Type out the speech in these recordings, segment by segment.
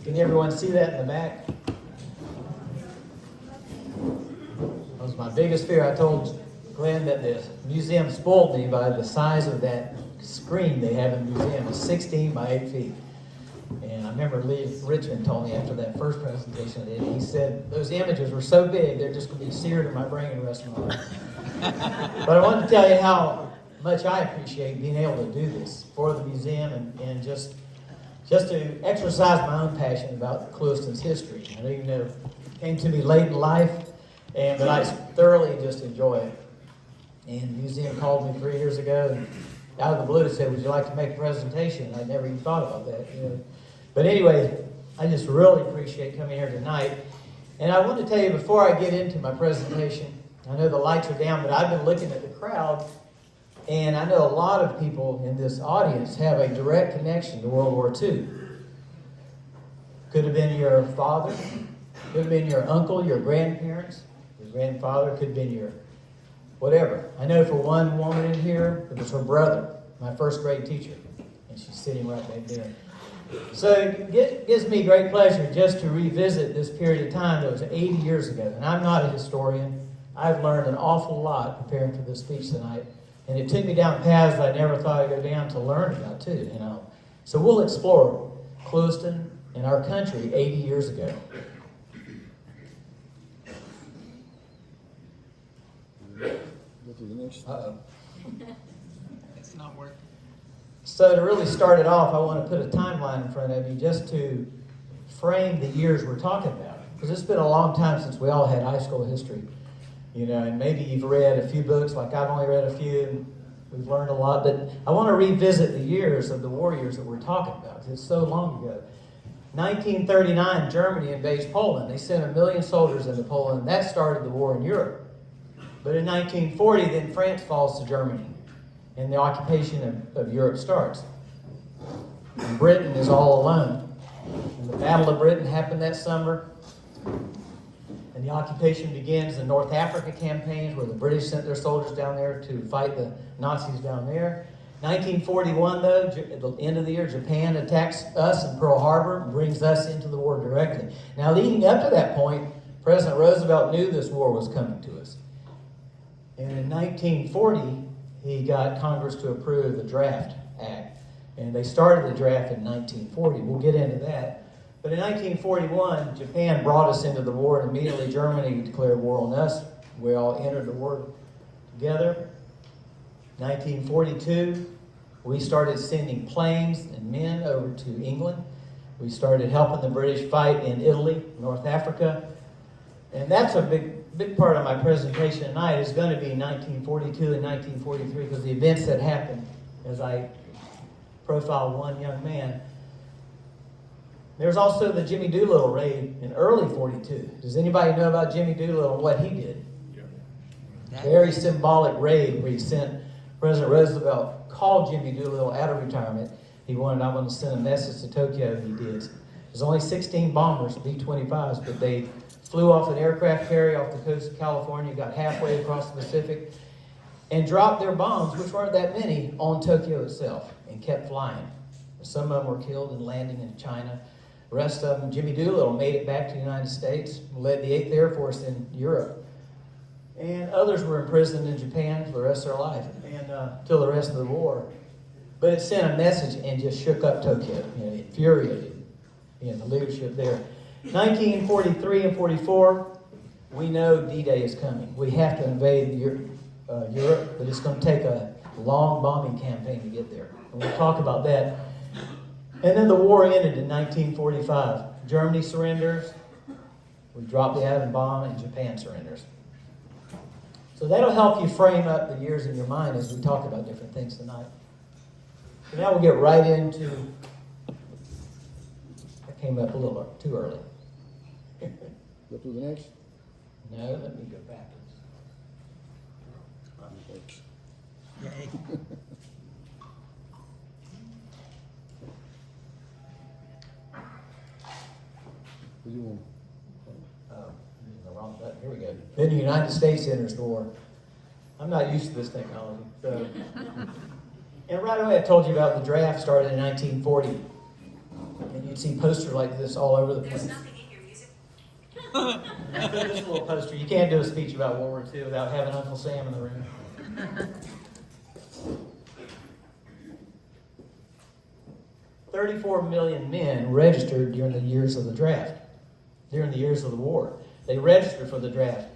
Can everyone see that in the back? That was my biggest fear. I told Glenn that the museum spoiled me by the size of that screen they have in the museum. It's 16 by 8 feet. And I remember Lee Richmond told me after that first presentation I did, he said those images were so big they're just going to be seared in my brain the rest of my life. But I wanted to tell you how much I appreciate being able to do this for the museum and just to exercise my own passion about Clewiston's history. I know you know it came to me late in life, but I thoroughly just enjoy it. And the museum called me 3 years ago and out of the blue said, would you like to make a presentation? I'd never even thought about that. But anyway, I just really appreciate coming here tonight. And I want to tell you before I get into my presentation, I know the lights are down, but I've been looking at the crowd, and I know a lot of people in this audience have a direct connection to World War II. Could have been your father, could have been your uncle, your grandparents, your grandfather, could have been your whatever. I know for one woman in here, it was her brother, my first grade teacher, and she's sitting right back there. So it gives me great pleasure just to revisit this period of time that was 80 years ago. And I'm not a historian. I've learned an awful lot preparing for this speech tonight. And it took me down paths I never thought I'd go down to learn about too, So we'll explore Clewiston and our country 80 years ago. Go to the next. Uh-oh. It's not working. So to really start it off, I want to put a timeline in front of you just to frame the years we're talking about. Because it's been a long time since we all had high school history. And maybe you've read a few books, like I've only read a few, and we've learned a lot. But I want to revisit the years of the war years that we're talking about, because it's so long ago. 1939, Germany invades Poland. They sent 1 million soldiers into Poland. That started the war in Europe. But in 1940, then France falls to Germany, and the occupation of Europe starts. And Britain is all alone. And the Battle of Britain happened that summer. And the occupation begins, the North Africa campaigns, where the British sent their soldiers down there to fight the Nazis down there. 1941, though, at the end of the year, Japan attacks us in Pearl Harbor and brings us into the war directly. Now, leading up to that point, President Roosevelt knew this war was coming to us. And in 1940, he got Congress to approve the Draft Act. And they started the draft in 1940. We'll get into that. But in 1941, Japan brought us into the war, and immediately Germany declared war on us. We all entered the war together. 1942, we started sending planes and men over to England. We started helping the British fight in Italy, North Africa. And that's a big part of my presentation tonight is going to be 1942 and 1943, because the events that happened as I profile one young man. There's also the Jimmy Doolittle raid in early 42. Does anybody know about Jimmy Doolittle and what he did? Yeah. Very symbolic raid where he sent President Roosevelt, called Jimmy Doolittle out of retirement. He wanted, I want to send a message to Tokyo, and he did. There's only 16 bombers, B-25s, but they flew off an aircraft carrier off the coast of California, got halfway across the Pacific, and dropped their bombs, which weren't that many, on Tokyo itself, and kept flying. Some of them were killed and landing in China. The rest of them, Jimmy Doolittle made it back to the United States, led the 8th Air Force in Europe. And others were imprisoned in Japan for the rest of their life, and till the rest of the war. But it sent a message and just shook up Tokyo, it infuriated the leadership there. 1943 and 44, we know D-Day is coming. We have to invade Europe, but it's going to take a long bombing campaign to get there. And we'll talk about that. And then the war ended in 1945. Germany surrenders. We drop the atom bomb, and Japan surrenders. So that'll help you frame up the years in your mind as we talk about different things tonight. So now we'll get right into... I came up a little too early. Go to the next. No, let me go backwards. Yay. What do you want? Oh, using the wrong button. Here we go. Then the United States enters the war. I'm not used to this technology. So. And right away I told you about the draft started in 1940. And You'd see posters like this all over the There's place. nothing in your music. This little poster. You can't do a speech about World War II without having Uncle Sam in the room. 34 million men registered during the years of the draft, during the years of the war. They registered for the draft.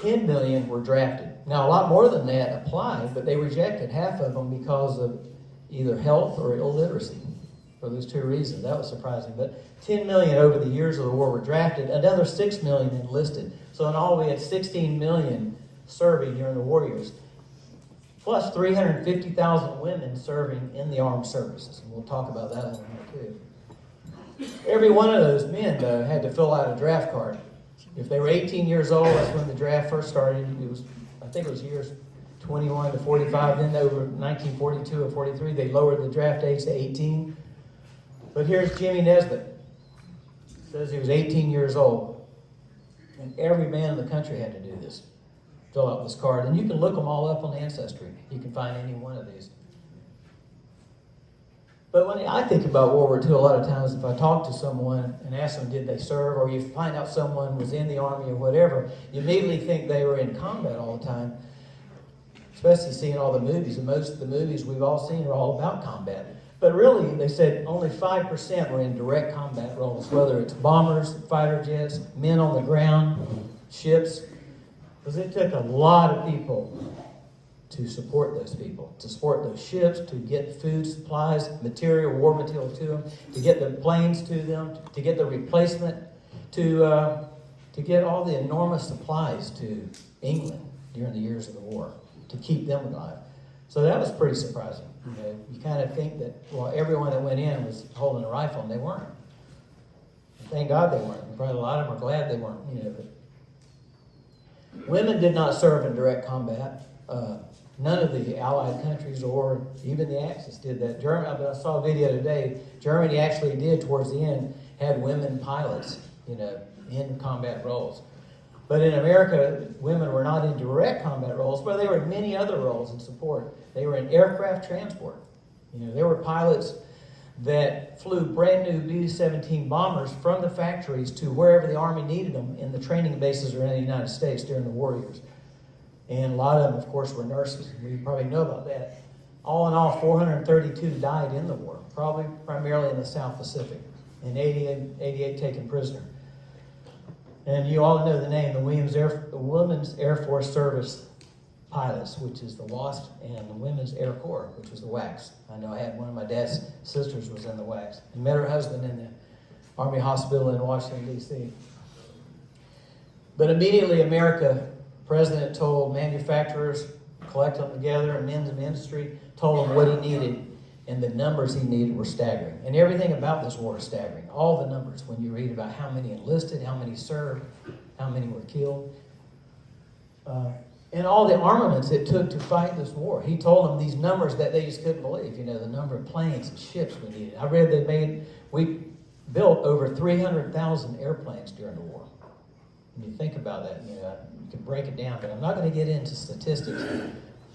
10 million were drafted. Now, a lot more than that applied, but they rejected half of them because of either health or illiteracy. For those two reasons. That was surprising. But 10 million over the years of the war were drafted. Another 6 million enlisted. So in all, we had 16 million serving during the war years. Plus 350,000 women serving in the armed services. And we'll talk about that a little more too. Every one of those men, though, had to fill out a draft card. If they were 18 years old, that's when the draft first started. It was, I think it was years 21 to 45. Then over 1942 or 43, they lowered the draft age to 18. But here's Jimmy Nesbitt. Says he was 18 years old. And every man in the country had to do this. Fill out this card. And you can look them all up on Ancestry. You can find any one of these. But when I think about World War II, a lot of times if I talk to someone and ask them, did they serve, or you find out someone was in the Army or whatever, you immediately think they were in combat all the time, especially seeing all the movies. And most of the movies we've all seen are all about combat. But really, they said only 5% were in direct combat roles, whether it's bombers, fighter jets, men on the ground, ships, because it took a lot of people to support those people, to support those ships, to get food supplies, material, war material to them, to get the planes to them, to get the replacement, to get all the enormous supplies to England during the years of the war, to keep them alive. So that was pretty surprising. You know, you kind of think that, well, everyone that went in was holding a rifle, and they weren't. And thank God they weren't. And probably a lot of them are glad they weren't. You know, but women did not serve in direct combat. None of the Allied countries or even the Axis did that. Germany, I saw a video today. Germany actually did, towards the end, had women pilots, you know, in combat roles. But in America, women were not in direct combat roles, but they were in many other roles in support. They were in aircraft transport. You know, there were pilots that flew brand new B-17 bombers from the factories to wherever the Army needed them in the training bases around the United States during the war years. And a lot of them, of course, were nurses. We probably know about that. All in all, 432 died in the war, probably primarily in the South Pacific, and 88 taken prisoner. And you all know the name, the Women's Air Force Service pilots, which is the WASP, and the Women's Air Corps, which was the WACS. I know I had one of my dad's sisters was in the WACS, and met her husband in the Army Hospital in Washington, D.C. But immediately, America, President told manufacturers, collect them together, and men in the industry, told them what he needed, and the numbers he needed were staggering. And everything about this war is staggering. All the numbers, when you read about how many enlisted, how many served, how many were killed, and all the armaments it took to fight this war. He told them these numbers that they just couldn't believe. You know, the number of planes and ships we needed. I read we built over 300,000 airplanes during the war. When you think about that, you know, you can break it down, but I'm not going to get into statistics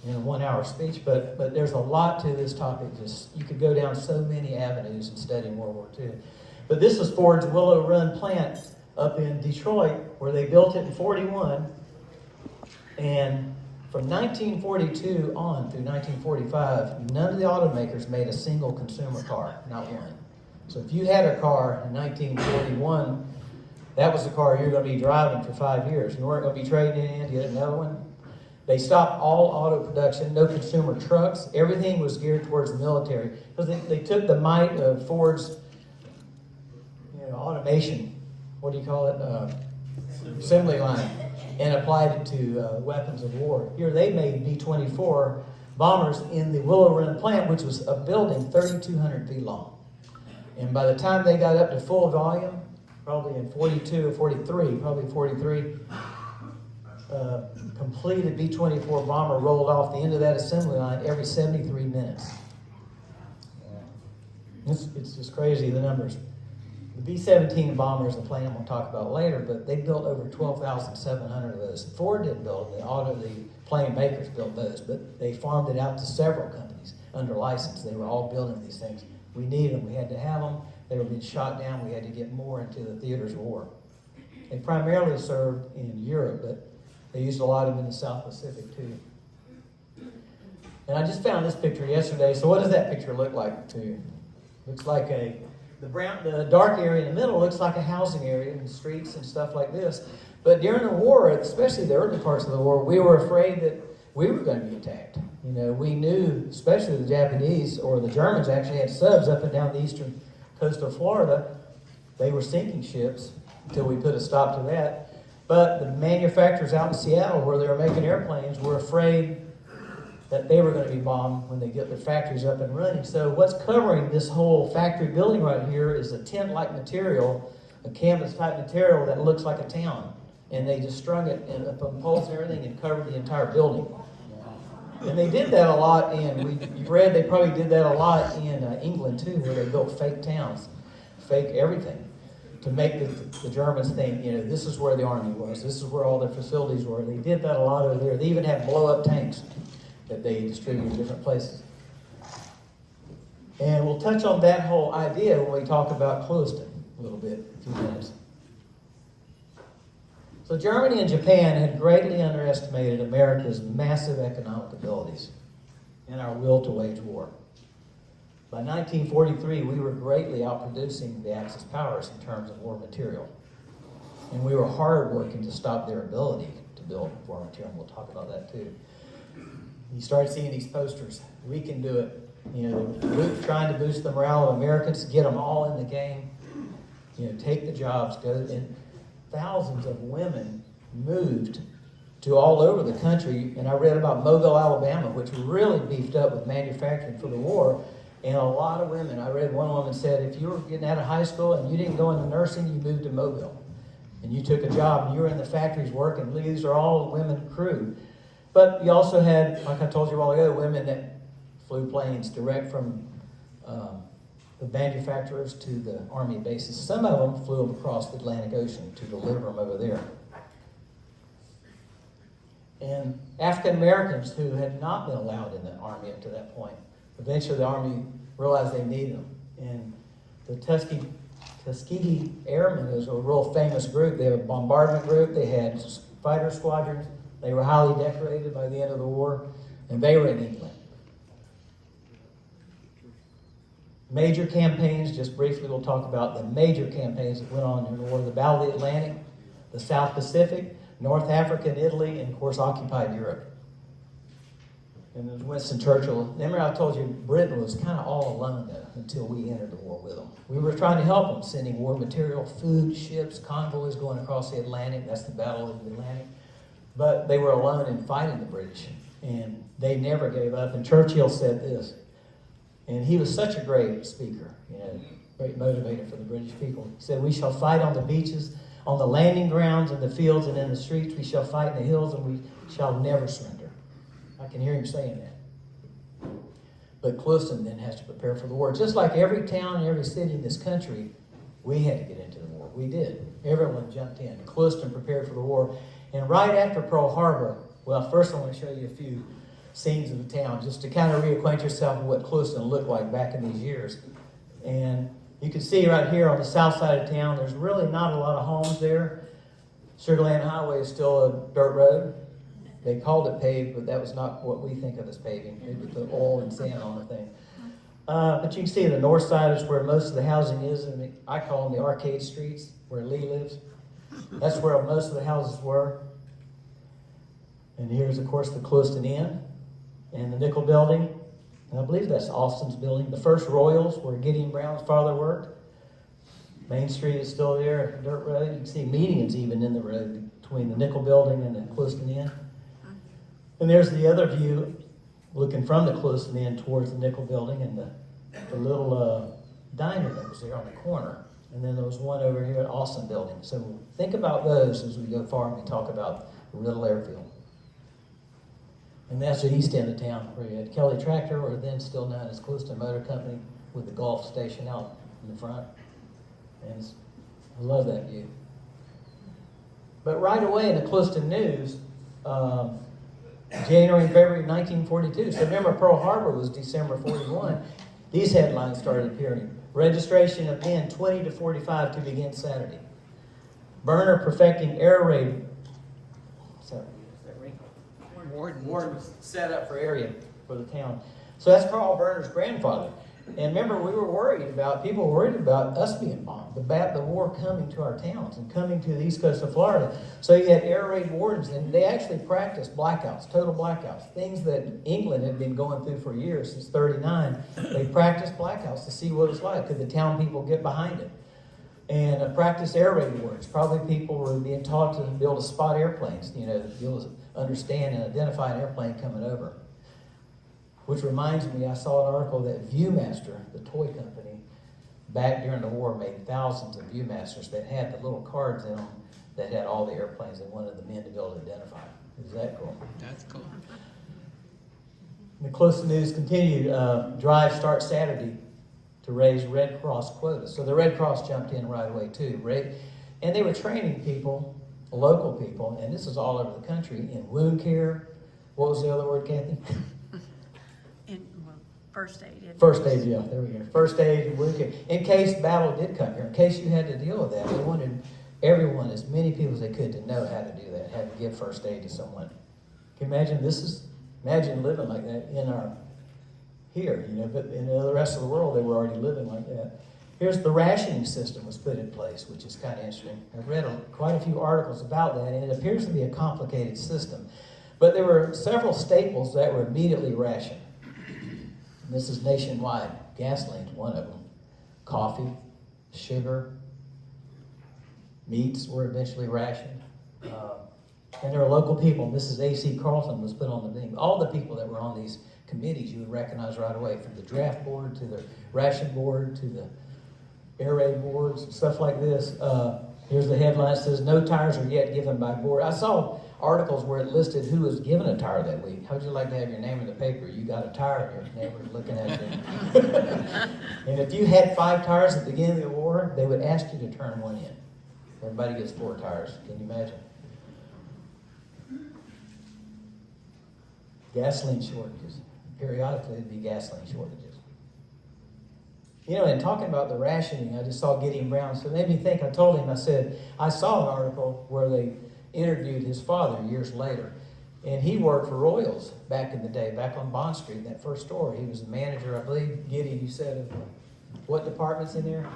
in a 1-hour speech, but there's a lot to this topic. Just you could go down so many avenues in studying World War II. But this is Ford's Willow Run plant up in Detroit, where they built it in 41. And from 1942 on through 1945, none of the automakers made a single consumer car, not one. So if you had a car in 1941, that was the car you were going to be driving for 5 years. You weren't going to be trading it in to get another one. They stopped all auto production, no consumer trucks. Everything was geared towards the military, because they took the might of Ford's, automation, what do you call it, assembly line, and applied it to weapons of war. Here they made B-24 bombers in the Willow Run plant, which was a building 3,200 feet long. And by the time they got up to full volume, probably in 42 or 43, probably 43, completed B-24 bomber rolled off the end of that assembly line every 73 minutes. It's just crazy, the numbers. The B-17 bomber is a plane I'm going to talk about later, but they built over 12,700 of those. Ford didn't build them. The plane makers built those, but they farmed it out to several companies under license. They were all building these things. We needed them. We had to have them. they were being shot down. We had to get more into the theaters of war. They primarily served in Europe, but they used a lot of them in the South Pacific too. And I just found this picture yesterday. So what does that picture look like to you? Looks like the dark area in the middle looks like a housing area and streets and stuff like this. But during the war, especially the early parts of the war, we were afraid that we were going to be attacked. You know, we knew, especially the Japanese or the Germans actually had subs up and down the eastern coast of Florida. They were sinking ships until we put a stop to that. But the manufacturers out in Seattle where they were making airplanes were afraid that they were going to be bombed when they get their factories up and running. So what's covering this whole factory building right here is a tent-like material, a canvas-type material that looks like a town. And they just strung it up on poles and everything and covered the entire building. And they did that a lot you've read they probably did that a lot in England too, where they built fake towns, fake everything, to make the Germans think, you know, this is where the army was, this is where all their facilities were. They did that a lot over there. They even had blow-up tanks that they distribute in different places. And we'll touch on that whole idea when we talk about Clewiston a little bit, in a few minutes. So Germany and Japan had greatly underestimated America's massive economic abilities and our will to wage war. By 1943, we were greatly outproducing the Axis powers in terms of war material. And we were hard working to stop their ability to build war material, and we'll talk about that too. You started seeing these posters, we can do it. You know, trying to boost the morale of Americans, get them all in the game. You know, take the jobs, go. And thousands of women moved to all over the country. And I read about Mobile, Alabama, which really beefed up with manufacturing for the war. And a lot of women, I read one woman said, if you were getting out of high school and you didn't go into nursing, you moved to Mobile. And you took a job and you were in the factories working. These are all women crew. But you also had, like I told you a while ago, women that flew planes direct from the manufacturers to the army bases. Some of them flew them across the Atlantic Ocean to deliver them over there. And African Americans who had not been allowed in the army up to that point, eventually the army realized they needed them. And the Tuskegee Airmen is a real famous group. They have a bombardment group. They had fighter squadrons. They were highly decorated by the end of the war, and they were in England. Major campaigns, just briefly we'll talk about the major campaigns that went on in the war. The Battle of the Atlantic, the South Pacific, North Africa and Italy, and of course occupied Europe. And there's Winston Churchill. Remember I told you Britain was kind of all alone though until we entered the war with them. We were trying to help them, sending war material, food, ships, convoys going across the Atlantic. That's the Battle of the Atlantic. But they were alone in fighting the British, and they never gave up. And Churchill said this, and he was such a great speaker, you know, great motivator for the British people. He said, we shall fight on the beaches, on the landing grounds, in the fields, and in the streets. We shall fight in the hills, and we shall never surrender. I can hear him saying that. But Clewiston then has to prepare for the war. Just like every town and every city in this country, we had to get into the war. We did. Everyone jumped in. Clewiston prepared for the war. And right after Pearl Harbor, well, first I want to show you a few scenes of the town just to kind of reacquaint yourself with what Clewiston looked like back in these years. And you can see right here on the south side of town, there's really not a lot of homes there. Sugarland Highway is still a dirt road. They called it paved, but that was not what we think of as paving. They would put oil and sand on the thing. But you can see the north side is where most of the housing is, and I call them the arcade streets, where Lee lives. That's where most of the houses were. And here's, of course, the Clewiston Inn and the Nickel Building. And I believe that's Austin's building. The first Royals, where Gideon Brown's father worked. Main Street is still there, dirt road. You can see medians even in the road between the Nickel Building and the Clewiston Inn. And there's the other view, looking from the Clewiston Inn towards the Nickel Building and the little diner that was there on the corner. And then there was one over here at Austin Building. So think about those as we go far and we talk about the Riddle Airfield. And that's the east end of town, where you had Kelly Tractor, or then still known as Clewiston Motor Company, with the Gulf Station out in the front. And I love that view. But right away in the Clewiston News, January and February 1942. So remember, Pearl Harbor was December 41. These headlines started appearing. Registration of men 20 to 45 to begin Saturday. Burner perfecting air raid. Warden was set up for area for the town. So that's Carl Burner's grandfather. And remember, people were worried about us being bombed, the war coming to our towns and coming to the east coast of Florida. So you had air raid wardens, and they actually practiced blackouts, total blackouts, things that England had been going through for years, since 39. They practiced blackouts to see what it was like. Could the town people get behind it? And practice air raid wardens. Probably people were being taught to be able to spot airplanes, to be able to understand and identify an airplane coming over. Which reminds me, I saw an article that Viewmaster, the toy company, back during the war made thousands of Viewmasters that had the little cards in them that had all the airplanes they wanted the men to be able to identify. Is that cool? That's cool. The Clewiston News continued. Drive starts Saturday to raise Red Cross quotas. So the Red Cross jumped in right away too. And they were training people, local people, and this is all over the country, in wound care. What was the other word, Kathy? First aid. First aid, yeah, there we go. First aid, wound care. In case battle did come here, in case you had to deal with that, they wanted everyone, as many people as they could, to know how to do that, how to give first aid to someone. Can you imagine? Imagine living like that here, but in the rest of the world, they were already living like that. Here's the rationing system was put in place, which is kind of interesting. I've read quite a few articles about that, and it appears to be a complicated system. But there were several staples that were immediately rationed. And this is nationwide. Gasoline's one of them. Coffee, sugar, meats were eventually rationed. And there are local people. Mrs. A.C. Carlson was put on the thing. All the people that were on these committees you would recognize right away, from the draft board to the ration board to the air raid boards and stuff like this. Here's the headline. It says, "No tires are yet given by board." I saw articles where it listed who was given a tire that week. How'd you like to have your name in the paper? You got a tire and your neighbor's looking at you. And if you had 5 tires at the beginning of the war, they would ask you to turn one in. Everybody gets 4 tires. Can you imagine? Gasoline shortages. Periodically, there'd be gasoline shortages. And talking about the rationing, I just saw Gideon Brown. So it made me think, I told him, I said, I saw an article where they interviewed his father years later. And he worked for Royals back in the day, back on Bond Street, that first store. He was the manager, I believe, Gideon, you said, of what department's in there?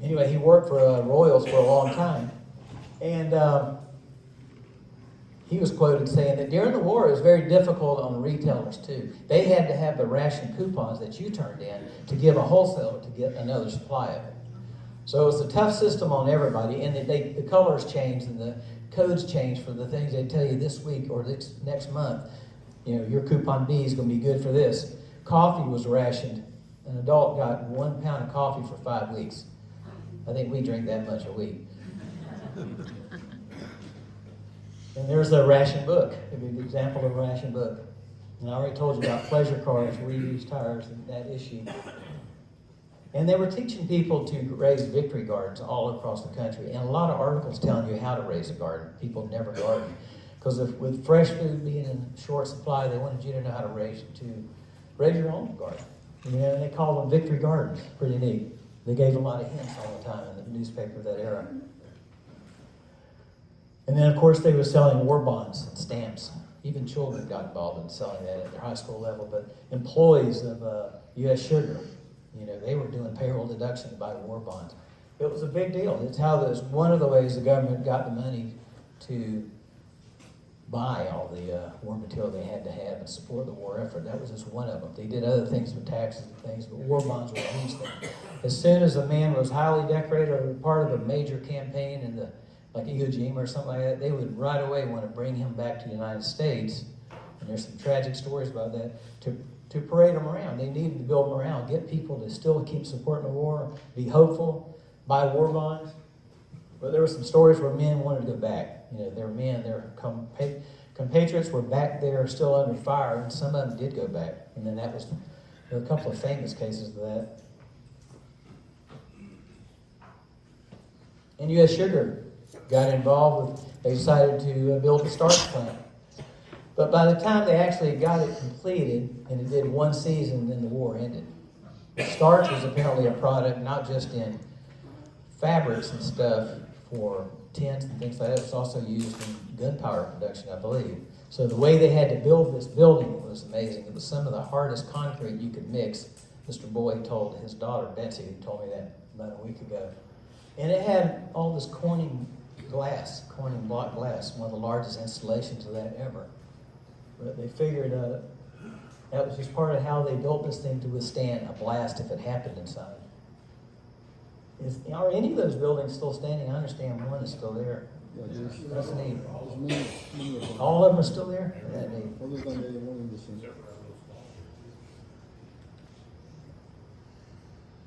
Anyway, he worked for Royals for a long time. And he was quoted saying that during the war, it was very difficult on the retailers, too. They had to have the ration coupons that you turned in to give a wholesaler to get another supply of it. So it was a tough system on everybody, and the colors changed and the codes changed for the things they tell you this week or this next month. Your coupon B is going to be good for this. Coffee was rationed. An adult got 1 pound of coffee for 5 weeks. I think we drink that much a week. And there's a ration book. It'd be an example of a ration book. And I already told you about pleasure cars, reused tires, and that issue. And they were teaching people to raise victory gardens all across the country. And a lot of articles telling you how to raise a garden. People never garden. Because with fresh food being in short supply, they wanted you to know how to raise your own garden. And they called them victory gardens. Pretty neat. They gave a lot of hints all the time in the newspaper of that era. And then, of course, they were selling war bonds and stamps. Even children got involved in selling that at their high school level. But employees of U.S. Sugar, they were doing payroll deduction to buy war bonds. It was a big deal. It's one of the ways the government got the money to buy all the war material they had to have and support the war effort. That was just one of them. They did other things with taxes and things, but war bonds were a huge thing. As soon as a man was highly decorated or part of a major campaign in like Iwo Jima or something like that, they would right away want to bring him back to the United States. And there's some tragic stories about that, to parade them around. They needed to build morale, get people to still keep supporting the war, be hopeful, buy war bonds. But there were some stories where men wanted to go back. Their men, their compatriots were back there still under fire, and some of them did go back. And then there were a couple of famous cases of that. And U.S. Sugar got involved they decided to build a starch plant. But by the time they actually got it completed, and it did 1 season, then the war ended. Starch was apparently a product not just in fabrics and stuff for tents and things like that. It was also used in gunpowder production, I believe. So the way they had to build this building was amazing. It was some of the hardest concrete you could mix. Mr. Boyd told his daughter, Betsy, who told me that about a week ago. And it had all this Corning block glass, one of the largest installations of that ever. But they figured that was just part of how they built this thing to withstand a blast if it happened inside. Are any of those buildings still standing? I understand one is still there. Yeah, That's neat. there's many of them. All of them are still there? That neat. Other than the one in the center.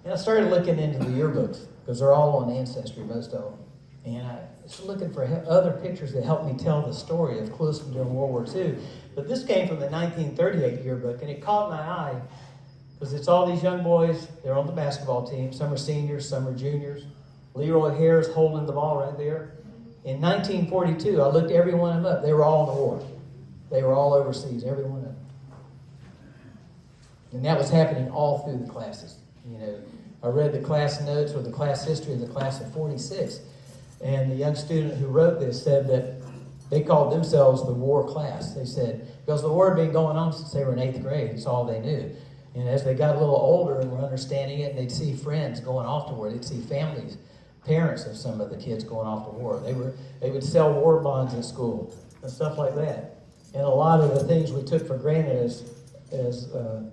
And I started looking into the yearbooks, because they're all on Ancestry, most of them. And I was looking for other pictures that helped me tell the story of Clewiston during World War II. But this came from the 1938 yearbook, and it caught my eye, because it's all these young boys. They're on the basketball team. Some are seniors, some are juniors. Leroy Hare's holding the ball right there. In 1942, I looked every one of them up. They were all in the war. They were all overseas, every one of them. And that was happening all through the classes. You know, I read the class notes or the class history of the class of 46. And the young student who wrote this said that they called themselves the war class. They said, because the war had been going on since they were in 8th grade, it's all they knew. And as they got a little older and were understanding it, and they'd see friends going off to war, they'd see families, parents of some of the kids going off to war. They would sell war bonds in school and stuff like that. And a lot of the things we took for granted as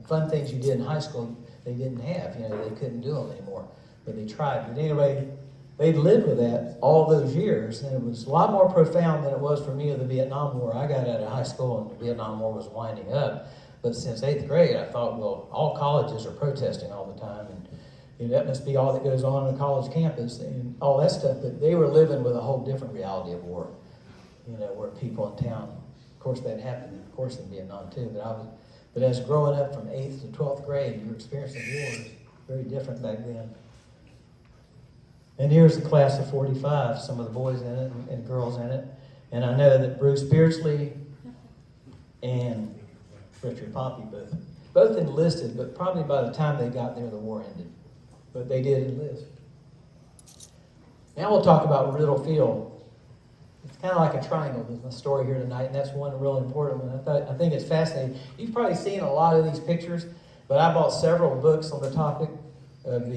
fun things you did in high school, they didn't have. You know, they couldn't do them anymore, but they tried. But anyway, they'd lived with that all those years, and it was a lot more profound than it was for me of the Vietnam War. I got out of high school, and the Vietnam War was winding up. But since 8th grade, I thought, well, all colleges are protesting all the time, and you know, that must be all that goes on a college campus and all that stuff. But they were living with a whole different reality of war, you know, where people in town, of course, that happened, of course, in Vietnam too. But as growing up from 8th to 12th grade, your experience of war was very different back then. And here's the class of 45, some of the boys in it and girls in it. And I know that Bruce Beardsley and Richard Pompey both enlisted, but probably by the time they got there, the war ended. But they did enlist. Now we'll talk about Riddle Field. It's kind of like a triangle. There's my story here tonight, and that's one real important one. I think it's fascinating. You've probably seen a lot of these pictures, but I bought several books on the topic of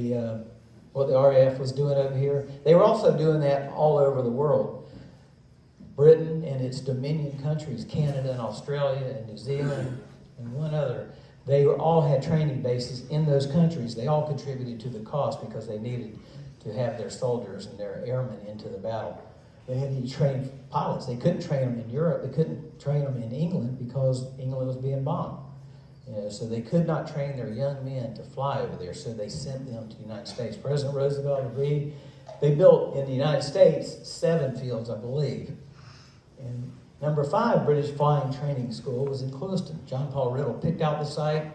what the RAF was doing over here. They were also doing that all over the world. Britain and its dominion countries, Canada and Australia and New Zealand and one other, they all had training bases in those countries. They all contributed to the cost because they needed to have their soldiers and their airmen into the battle. They had to train pilots. They couldn't train them in Europe. They couldn't train them in England because England was being bombed. You know, so they could not train their young men to fly over there, so they sent them to the United States. President Roosevelt agreed. They built in the United States 7 fields, I believe. And number 5 British Flying Training School was in Clewiston. John Paul Riddle picked out the site.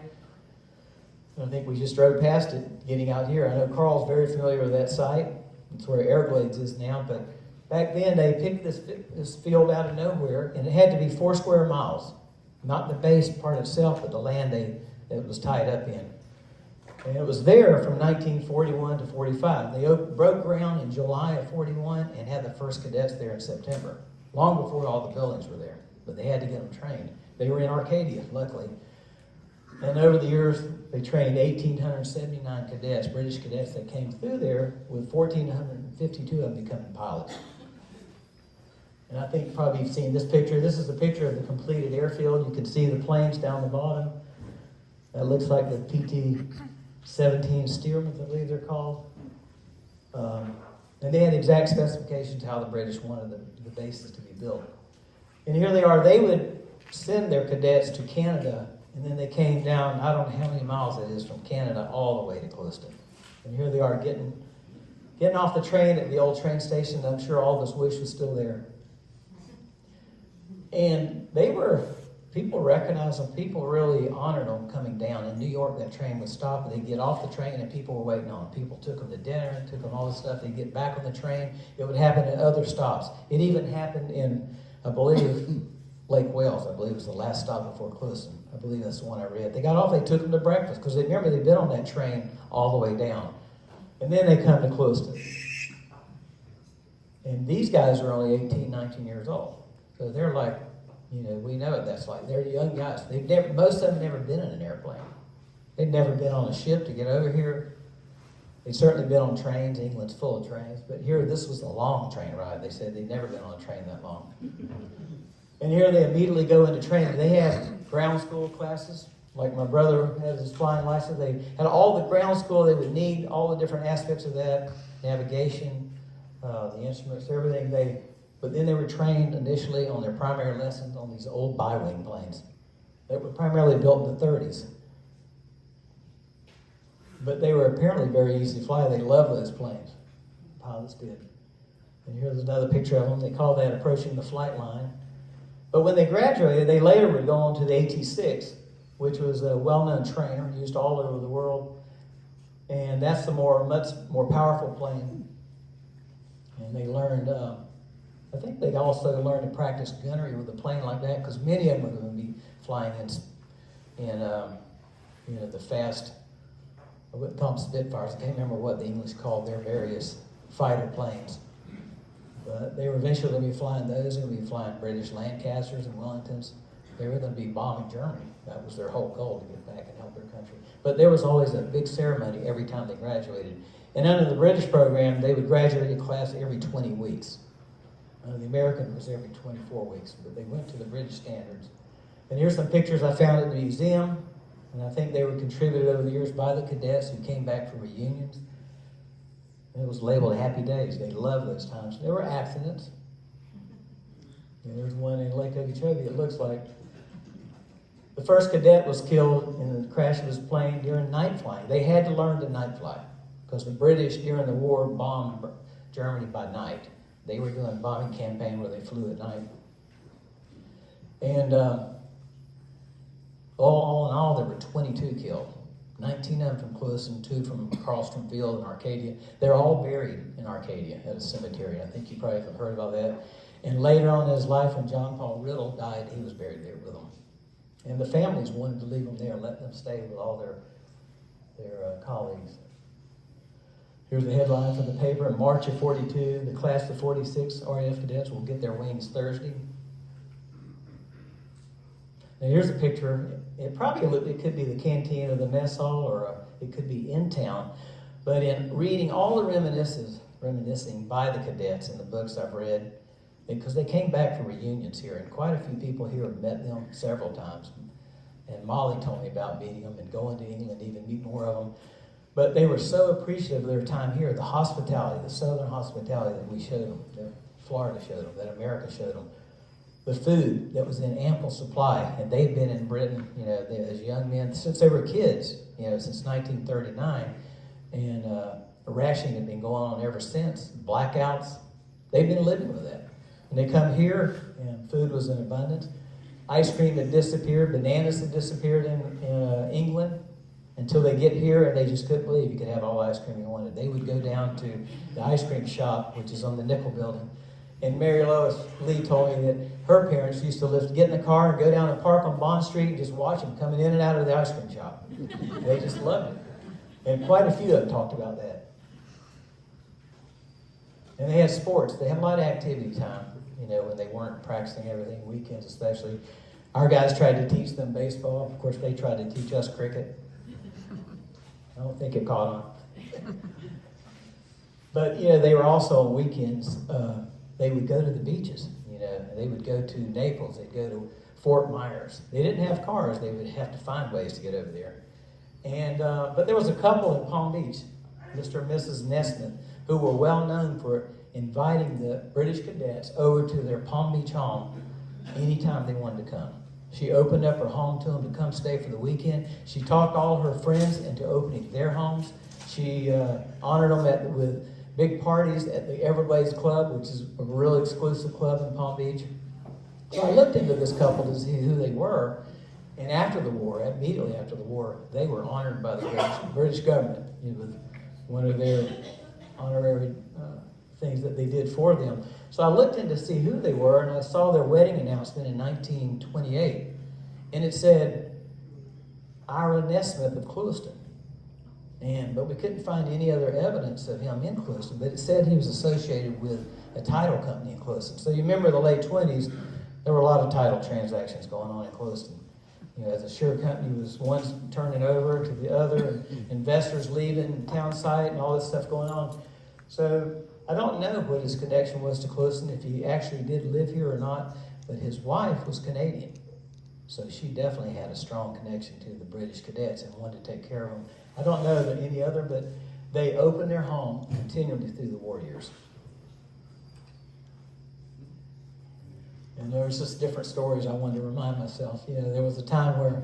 I think we just drove past it getting out here. I know Carl's very familiar with that site. It's where Airblades is now, but back then they picked this field out of nowhere, and it had to be 4 square miles. Not the base part itself, but the land that was tied up in. And it was there from 1941 to 45. They broke ground in July of 41 and had the first cadets there in September, long before all the buildings were there. But they had to get them trained. They were in Arcadia, luckily. And over the years, they trained 1,879 cadets, British cadets that came through there, with 1,452 of them becoming pilots. And I think probably you've seen this picture. This is a picture of the completed airfield. You can see the planes down the bottom. That looks like the PT-17 Stearmans, I believe they're called. And they had exact specifications how the British wanted the bases to be built. And here they are. They would send their cadets to Canada, and then they came down, I don't know how many miles it is from Canada all the way to Clewiston. And here they are getting off the train at the old train station. I'm sure Aldous Wish was still there. And people recognized them. People really honored them coming down. In New York, that train would stop, and they'd get off the train, and people were waiting on them. People took them to dinner, took them all this stuff. They'd get back on the train. It would happen at other stops. It even happened in, I believe, Lake Wales, I believe, was the last stop before Clewiston. I believe that's the one I read. They got off, they took them to breakfast, because they remember they'd been on that train all the way down. And then they come to Clewiston. And these guys are only 18, 19 years old. So they're like, you know, we know what that's like. They're young guys. Most of them never been in an airplane. They'd never been on a ship to get over here. They'd certainly been on trains. England's full of trains. But here, this was a long train ride. They said they'd never been on a train that long. And here they immediately go into training. They had ground school classes. Like my brother has his flying license. They had all the ground school they would need, all the different aspects of that, navigation, the instruments, everything. But then they were trained initially on their primary lessons on these old bi-wing planes that were primarily built in the 30s. But they were apparently very easy to fly. They loved those planes. Pilots did. And here's another picture of them. They call that approaching the flight line. But when they graduated, they later would go on to the AT-6, which was a well-known trainer used all over the world. And that's the much more powerful plane. And they learned, I think they also learned to practice gunnery with a plane like that, because many of them are going to be flying in the fast, I wouldn't call them Spitfires. I can't remember what the English called their various fighter planes. But they were eventually going to be flying those. They were going to be flying British Lancasters and Wellingtons. They were going to be bombing Germany. That was their whole goal, to get back and help their country. But there was always a big ceremony every time they graduated. And under the British program, they would graduate a class every 20 weeks. The American was every 24 weeks, but they went to the British standards. And here's some pictures I found at the museum, and I think they were contributed over the years by the cadets who came back for reunions. And it was labeled Happy Days. They loved those times. There were accidents. And there's one in Lake Okeechobee, it looks like. The first cadet was killed in the crash of his plane during night flying. They had to learn to night fly, because the British during the war bombed Germany by night. They were doing a bombing campaign where they flew at night. And all in all, there were 22 killed. 19 of them from Clewiston, 2 from Carlstrom Field in Arcadia. They're all buried in Arcadia at a cemetery. I think you probably have heard about that. And later on in his life, when John Paul Riddle died, he was buried there with them. And the families wanted to leave them there, let them stay with all their colleagues. Here's the headline from the paper. In March of 42, the class of 46 RAF cadets will get their wings Thursday. Now here's a picture. It could be the canteen or the mess hall, or it could be in town. But in reading all the reminiscing by the cadets in the books I've read, because they came back for reunions here, and quite a few people here have met them several times. And Molly told me about meeting them and going to England, even meet more of them. But they were so appreciative of their time here, the hospitality, the southern hospitality that we showed them, that Florida showed them, that America showed them. The food that was in ample supply, and they'd been in Britain, as young men since they were kids, since 1939, and rationing had been going on ever since. Blackouts, they've been living with that. And they come here, and food was in abundance. Ice cream had disappeared, bananas had disappeared in England until they get here, and they just couldn't believe you could have all the ice cream you wanted. They would go down to the ice cream shop, which is on the Nickel Building. And Mary Lois Lee told me that her parents used to get in the car and go down and park on Bond Street and just watch them coming in and out of the ice cream shop. They just loved it. And quite a few of them talked about that. And they had sports. They had a lot of activity time, when they weren't practicing everything, weekends especially. Our guys tried to teach them baseball. Of course, they tried to teach us cricket. I don't think it caught on. But, they were also on weekends. They would go to the beaches, They would go to Naples. They'd go to Fort Myers. They didn't have cars. They would have to find ways to get over there. And but there was a couple in Palm Beach, Mr. and Mrs. Nesmith, who were well known for inviting the British cadets over to their Palm Beach home anytime they wanted to come. She opened up her home to them to come stay for the weekend. She talked all her friends into opening their homes. She honored them with big parties at the Everglades Club, which is a real exclusive club in Palm Beach. So I looked into this couple to see who they were, and immediately after the war, they were honored by the British government with one of their honorary things. that they did for them. So I looked in to see who they were, and I saw their wedding announcement in 1928. And it said, Ira Nesmith of Clewiston. But we couldn't find any other evidence of him in Clewiston, but it said he was associated with a title company in Clewiston. So you remember the late 20s, there were a lot of title transactions going on in Clewiston. You know, the share company was one turning over to the other, and investors leaving the town site and all this stuff going on. So I don't know what his connection was to Clewiston, if he actually did live here or not, but his wife was Canadian. So she definitely had a strong connection to the British cadets and wanted to take care of them. I don't know that any other, but they opened their home continually through the war years. And there was just different stories I wanted to remind myself. You know, there was a time where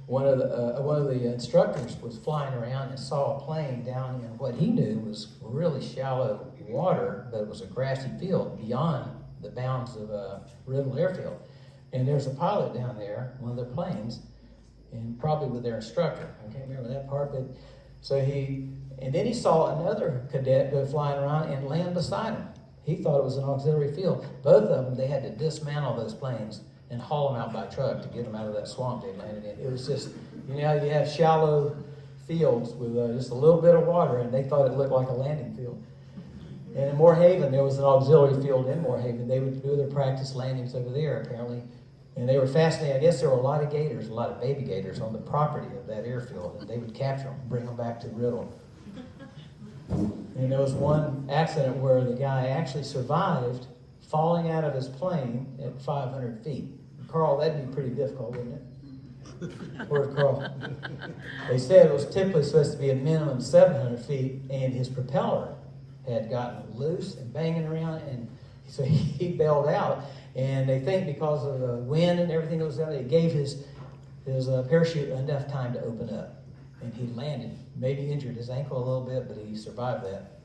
one of the instructors was flying around and saw a plane down in what he knew was really shallow water, but it was a grassy field beyond the bounds of Riddle Airfield. And there's a pilot down there, one of their planes, and probably with their instructor. I can't remember that part, but and then he saw another cadet go flying around and land beside him. He thought it was an auxiliary field. Both of them, they had to dismantle those planes and haul them out by truck to get them out of that swamp they landed in. It was just, you know, you have shallow fields with just a little bit of water, and they thought it looked like a landing field. And in Moorhaven, there was an auxiliary field in Moorhaven. They would do their practice landings over there, apparently. And they were fascinated. I guess there were a lot of gators, a lot of baby gators on the property of that airfield, and they would capture them, bring them back to Riddle. And there was one accident where the guy actually survived falling out of his plane at 500 feet. Carl, that'd be pretty difficult, wouldn't it? Where's Carl? They said it was typically supposed to be a minimum 700 feet, and his propeller had gotten loose and banging around, and so he bailed out. And they think because of the wind and everything that was out there, it gave his parachute enough time to open up. And he landed, maybe injured his ankle a little bit, but he survived that.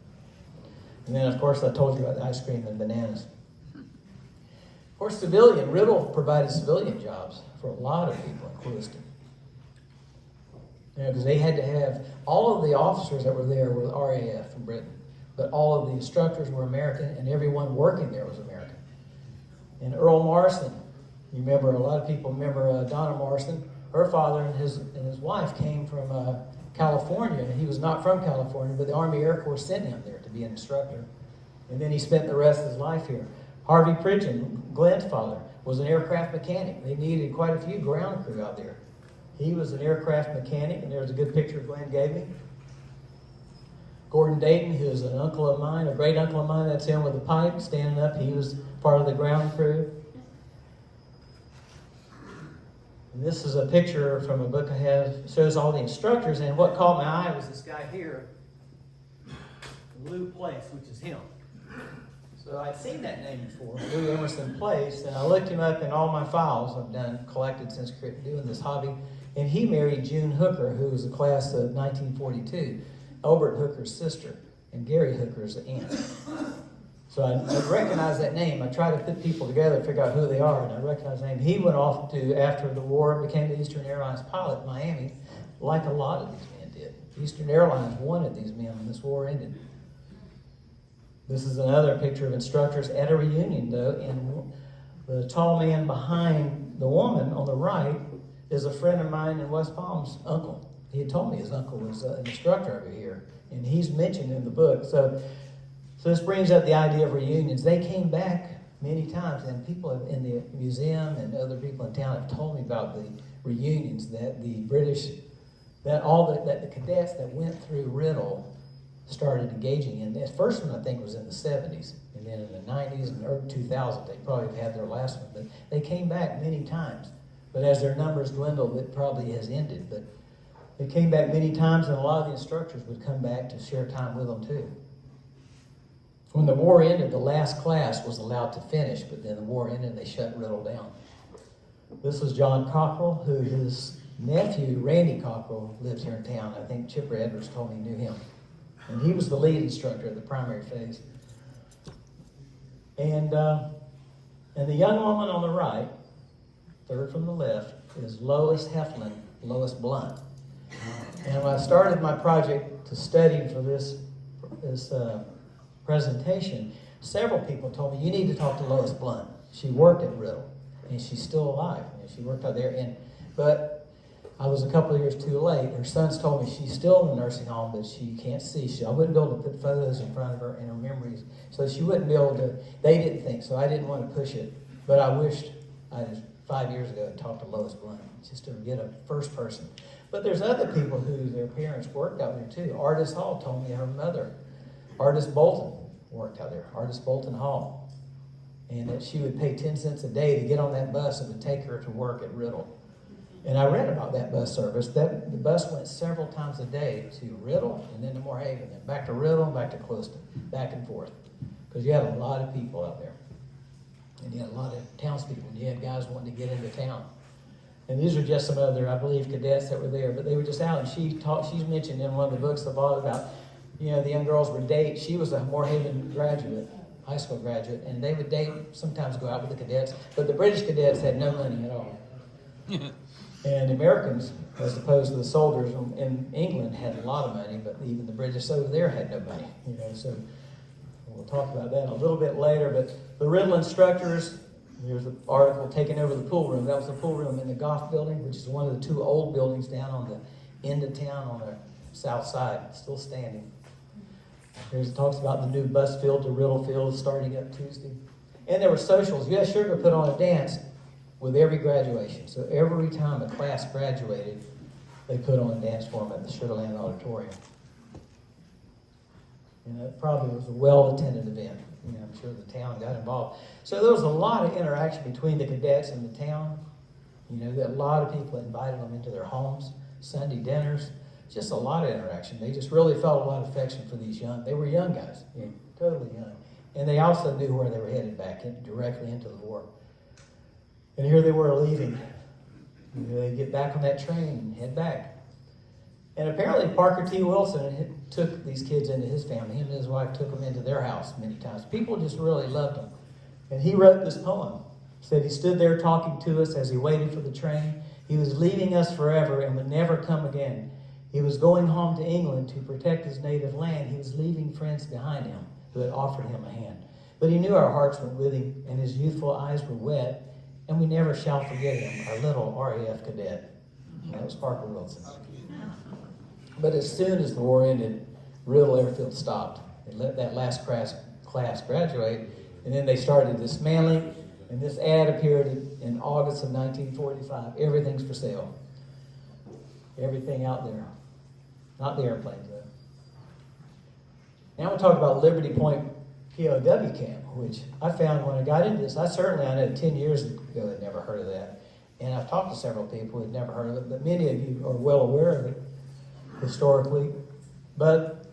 And then, of course, I told you about the ice cream and bananas. Of course, Riddle provided civilian jobs for a lot of people in Clewiston. You know, because they had to have, all of the officers that were there were RAF from Britain, but all of the instructors were American, and everyone working there was American. And Earl Marston, you remember, a lot of people remember Donna Marston. Her father and his wife came from California. He was not from California, but the Army Air Corps sent him there to be an instructor. And then he spent the rest of his life here. Harvey Pridgeon, Glenn's father, was an aircraft mechanic. They needed quite a few ground crew out there. He was an aircraft mechanic, and there's a good picture Glenn gave me. Gordon Dayton, who's an uncle of mine, a great uncle of mine, that's him with the pipe, standing up. He was part of the ground crew. And this is a picture from a book I have. It shows all the instructors, and what caught my eye was this guy here, Lou Place, which is him. So I'd seen that name before, Lou Emerson Place, and I looked him up in all my files I've collected since doing this hobby. And he married June Hooker, who was a class of 1942, Elbert Hooker's sister, and Gary Hooker's aunt. So I recognize that name. I try to put people together, figure out who they are, and I recognize the name. He went off to, after the war, became the Eastern Airlines pilot in Miami, like a lot of these men did. Eastern Airlines wanted these men when this war ended. This is another picture of instructors at a reunion, though, and the tall man behind the woman on the right is a friend of mine in West Palm's uncle. He had told me his uncle was an instructor over here, and he's mentioned in the book. So this brings up the idea of reunions. They came back many times, and people in the museum and other people in town have told me about the reunions that the British, that the cadets that went through Riddle started engaging in. The first one, I think, was in the 70s, and then in the 90s and early 2000s, they probably had their last one. But they came back many times. But as their numbers dwindled, it probably has ended. But they came back many times, and a lot of the instructors would come back to share time with them, too. When the war ended, the last class was allowed to finish, but then the war ended and they shut Riddle down. This is John Cockrell, who his nephew, Randy Cockrell, lives here in town. I think Chipper Edwards told me he knew him. And he was the lead instructor at the primary phase. And the young woman on the right, third from the left, is Lois Heflin, Lois Blunt. And when I started my project to study for this presentation, Several people told me, you need to talk to Lois Blunt. She worked at Riddle, and she's still alive. She worked out there, but I was a couple of years too late. Her sons told me she's still in the nursing home, but she can't see. I wouldn't be able to put photos in front of her and her memories, so she wouldn't be able to. They didn't think so. I didn't want to push it, but I wished I had 5 years ago talked to Lois Blunt just to get a first person. But there's other people who their parents worked out there too. Artis Hall told me her mother, Artis Bolton, worked out there. Artis Bolton Hall, and that she would pay 10 cents a day to get on that bus and would take her to work at Riddle. And I read about that bus service. The bus went several times a day to Riddle and then to Moorhaven, then back to Riddle and back to Clewiston, back and forth. Because you had a lot of people out there. And you had a lot of townspeople. And you had guys wanting to get into town. And these are just some other, I believe, cadets that were there. But they were just out. And she's mentioned in one of the books I bought about, the young girls would date. She was a Moorhaven graduate, high school graduate. And they would date, sometimes go out with the cadets. But the British cadets had no money at all. And Americans, as opposed to the soldiers in England, had a lot of money, but even the British over there had no money. So we'll talk about that a little bit later. But the Riddle instructors, there's an article taking over the pool room. That was the pool room in the Goff building, which is one of the two old buildings down on the end of town on the south side, still standing. It talks about the new bus field to Riddle Field starting up Tuesday. And there were socials. U.S. Sugar put on a dance with every graduation. So every time a class graduated, they put on a dance for them at the Sugar Land Auditorium. It probably was a well-attended event. I'm sure the town got involved. So there was a lot of interaction between the cadets and the town. That a lot of people invited them into their homes, Sunday dinners, just a lot of interaction. They just really felt a lot of affection for these they were young guys, totally young. And they also knew where they were headed back, directly into the war. And here they were leaving. They get back on that train and head back. And apparently Parker T. Wilson took these kids into his family. Him and his wife took them into their house many times. People just really loved him. And he wrote this poem. Said he stood there talking to us as he waited for the train. He was leaving us forever and would never come again. He was going home to England to protect his native land. He was leaving friends behind him who had offered him a hand. But he knew our hearts went with him, and his youthful eyes were wet. And we never shall forget him, our little RAF cadet. And that was Parker Wilson. But as soon as the war ended, Riddle Airfield stopped. They let that last class graduate, and then they started dismantling, and this ad appeared in August of 1945. Everything's for sale. Everything out there. Not the airplanes, though. Now we'll talk about Liberty Point POW camp, which I found when I got into this. I know 10 years ago had never heard of that. And I've talked to several people who had never heard of it, but many of you are well aware of it historically. But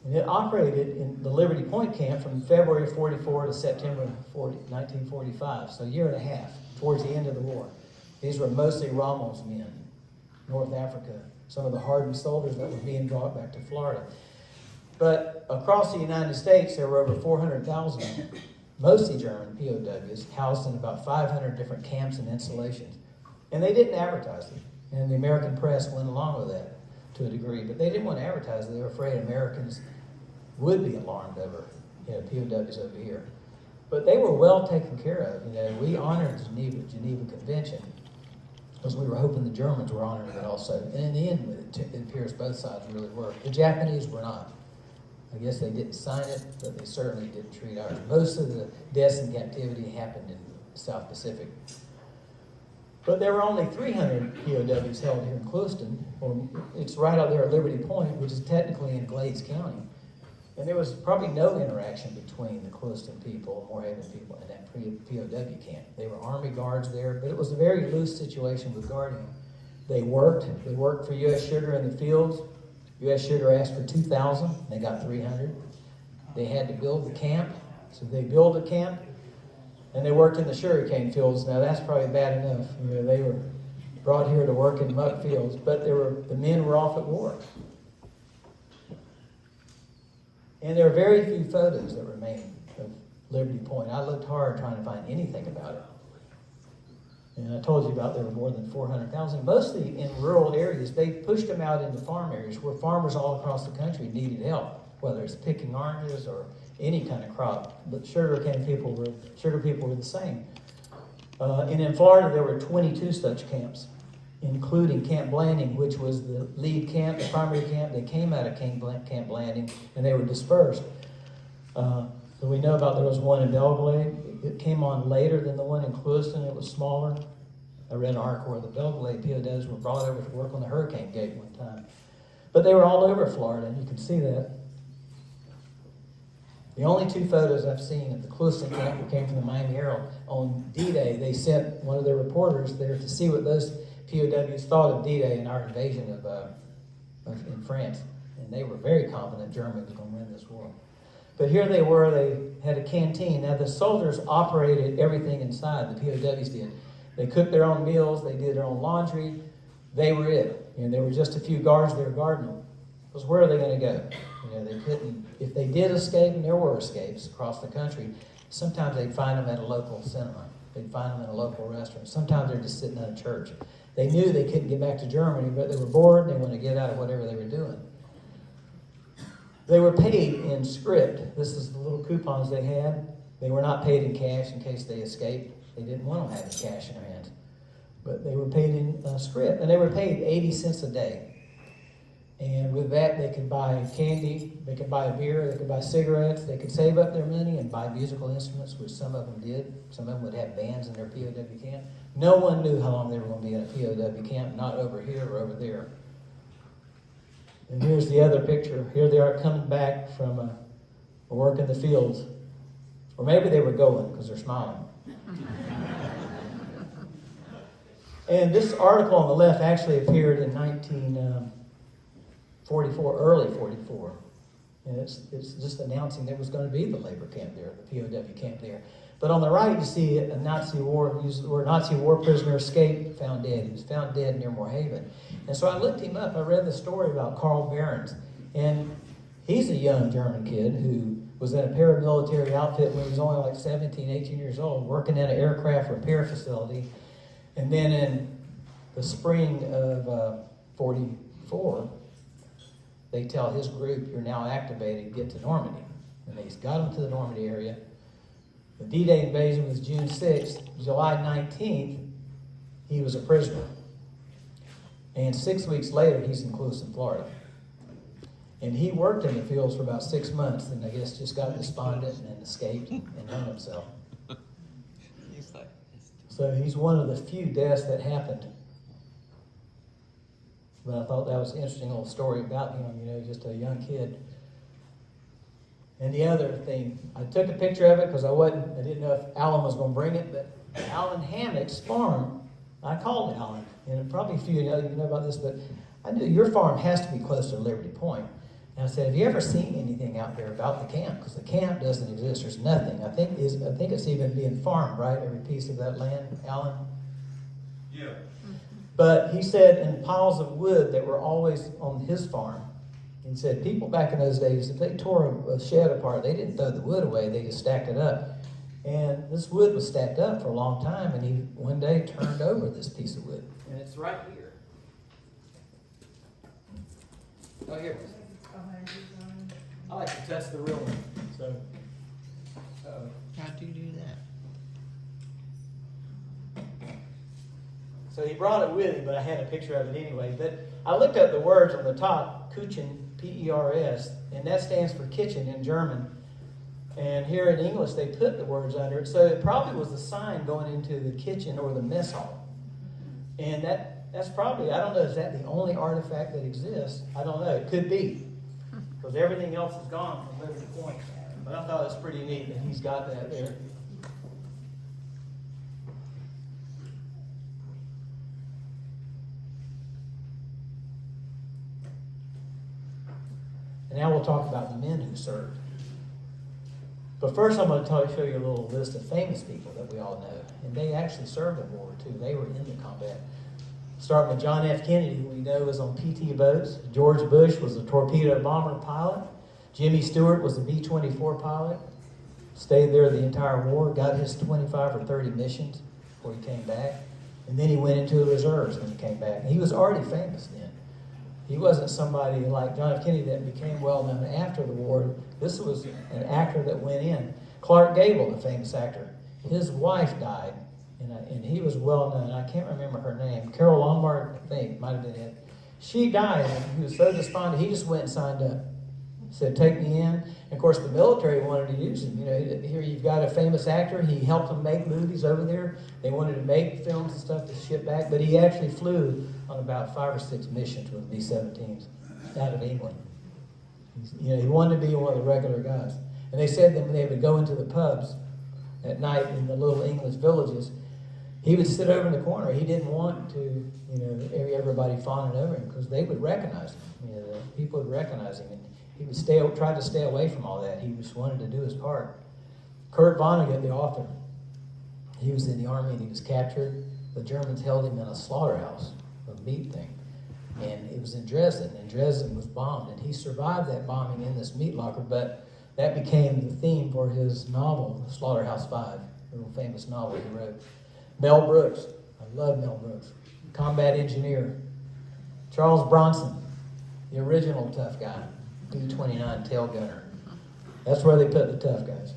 it operated in the Liberty Point camp from February 44 to September 1945, so a year and a half, towards the end of the war. These were mostly Rommel's men, North Africa, some of the hardened soldiers that were being brought back to Florida. But across the United States, there were over 400,000, mostly German POWs, housed in about 500 different camps and installations. And they didn't advertise them. And the American press went along with that to a degree. But they didn't want to advertise it. They were afraid Americans would be alarmed over POWs over here. But they were well taken care of. We honored the Geneva Convention because we were hoping the Germans were honoring it also. And in the end, it appears both sides really were. The Japanese were not. I guess they didn't sign it, but they certainly didn't treat ours. Most of the deaths in captivity happened in the South Pacific. But there were only 300 POWs held here in Clewiston. It's right out there at Liberty Point, which is technically in Glades County. And there was probably no interaction between the Clewiston people, Moorhaven people, and that POW camp. They were Army guards there, but it was a very loose situation with guarding. They worked for U.S. Sugar in the fields. U.S. Sugar asked for 2,000. They got 300. They had to build the camp. So they built a camp, and they worked in the sugarcane fields. Now, that's probably bad enough. They were brought here to work in muck fields, but the men were off at war. And there are very few photos that remain of Liberty Point. I looked hard trying to find anything about it. And I told you about there were more than 400,000, mostly in rural areas. They pushed them out into farm areas where farmers all across the country needed help. whether it's picking oranges or any kind of crop. But sugar people were the same. And in Florida, there were 22 such camps, including Camp Blanding, which was the lead camp, the primary camp. They came out of Camp Blanding, and they were dispersed. So we know about there was one in Belgrade. It came on later than the one in Clewiston. It was smaller. I read an article where the Belgrade POWs were brought over to work on the Hurricane Gate one time. But they were all over Florida, and you can see that. The only two photos I've seen of the Clewiston camp that came from the Miami Herald on D-Day, they sent one of their reporters there to see what those POWs thought of D-Day and our invasion in France. And they were very confident Germany was going to win this war. But here they were, they had a canteen. Now the soldiers operated everything inside, the POWs did. They cooked their own meals, they did their own laundry, they were it. And there were just a few guards there guarding them. Because where are they going to go? They couldn't, if they did escape, and there were escapes across the country, sometimes they'd find them at a local cinema. They'd find them in a local restaurant. Sometimes they're just sitting at a church. They knew they couldn't get back to Germany, but they were bored and they wanted to get out of whatever they were doing. They were paid in script. This is the little coupons they had. They were not paid in cash in case they escaped. They didn't want them having cash in their hands. But they were paid in script, and they were paid 80 cents a day. And with that, they could buy candy, they could buy a beer, they could buy cigarettes, they could save up their money and buy musical instruments, which some of them did. Some of them would have bands in their POW camp. No one knew how long they were going to be in a POW camp, not over here or over there. And here's the other picture. Here they are coming back from a work in the fields. Or maybe they were going because they're smiling. And this article on the left actually appeared in 1944, early 44. And it's just announcing there was going to be the labor camp there, the POW camp there. But on the right, you see a Nazi war prisoner escaped, found dead. He was found dead near Moorhaven. And so I looked him up. I read the story about Carl Behrens. And he's a young German kid who was in a paramilitary outfit when he was only like 17, 18 years old, working in an aircraft repair facility. And then in the spring of 44, they tell his group, you're now activated, get to Normandy. And they got him to the Normandy area. The D-Day invasion was June 6th. July 19th, he was a prisoner. And 6 weeks later, he's in Clewiston, Florida. And he worked in the fields for about 6 months and I guess just got despondent and escaped and hung himself. So he's one of the few deaths that happened. But I thought that was an interesting little story about him, just a young kid. And the other thing, I took a picture of it because I didn't know if Alan was going to bring it, but Alan Hammock's farm, I called Alan, and probably a few of you know about this, but I knew your farm has to be close to Liberty Point. And I said, have you ever seen anything out there about the camp? Because the camp doesn't exist. There's nothing. I think it's even being farmed, right? Every piece of that land, Alan? Yeah. But he said in piles of wood that were always on his farm. He said people back in those days, if they tore a shed apart, they didn't throw the wood away. They just stacked it up. And this wood was stacked up for a long time. And he one day turned over this piece of wood. And it's right here. Oh, here it is. I like to touch the real one. So, How do you do that? So he brought it with him, but I had a picture of it anyway. But I looked up the words on the top, Küchen, P-E-R-S, and that stands for kitchen in German. And here in English, they put the words under it. So it probably was a sign going into the kitchen or the mess hall. And that's probably, I don't know, is that the only artifact that exists? I don't know. It could be. Because everything else is gone from Liberty Point. But I thought it was pretty neat that he's got that there. And now we'll talk about the men who served. But first I'm going to show you a little list of famous people that we all know. And they actually served in World War II. They were in the combat. Starting with John F. Kennedy, who we know was on PT boats. George Bush was a torpedo bomber pilot. Jimmy Stewart was a B-24 pilot. Stayed there the entire war. Got his 25 or 30 missions before he came back. And then he went into the reserves when he came back. And he was already famous then. He wasn't somebody like John F. Kennedy that became well known after the war. This was an actor that went in. Clark Gable, the famous actor, his wife died, and he was well known. I can't remember her name. Carol Lombard, I think, might have been it. She died, and he was so despondent, he just went and signed up. Said, take me in. And of course, the military wanted to use him. You know, here you've got a famous actor. He helped them make movies over there. They wanted to make films and stuff to ship back, but he actually flew on about 5 or 6 missions with B-17s out of England. You know, he wanted to be one of the regular guys. And they said that when they would go into the pubs at night in the little English villages, he would sit over in the corner. He didn't want to, you know, everybody fawning over him because they would recognize him. You know, the people would recognize him. And he would try to stay away from all that. He just wanted to do his part. Kurt Vonnegut, the author, he was in the army and he was captured. The Germans held him in a slaughterhouse, a meat thing. And it was in Dresden, and Dresden was bombed. And he survived that bombing in this meat locker, but that became the theme for his novel, Slaughterhouse 5, a little famous novel he wrote. Mel Brooks, I love Mel Brooks, combat engineer. Charles Bronson, the original tough guy, B-29 tail gunner. That's where they put the tough guys.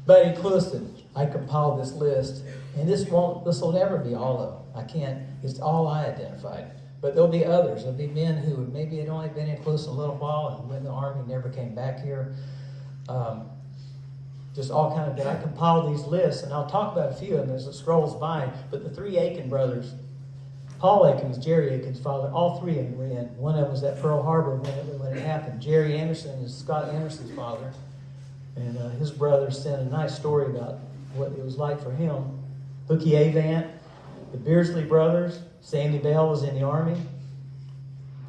But in Clewiston, I compiled this list, and this will never be all of them. I can't, it's all I identified. But there'll be others. There'll be men who maybe had only been in Clewiston a little while and went in the Army, never came back here. Just all kind of, but I compiled these lists, and I'll talk about a few of them as it scrolls by. But the 3 Aiken brothers, Paul Aiken was Jerry Aiken's father. All 3 of them were in. One of them was at Pearl Harbor when it happened. Jerry Anderson is Scott Anderson's father. And his brother sent a nice story about what it was like for him. Hookie Avant, the Beardsley brothers, Sandy Bell was in the Army.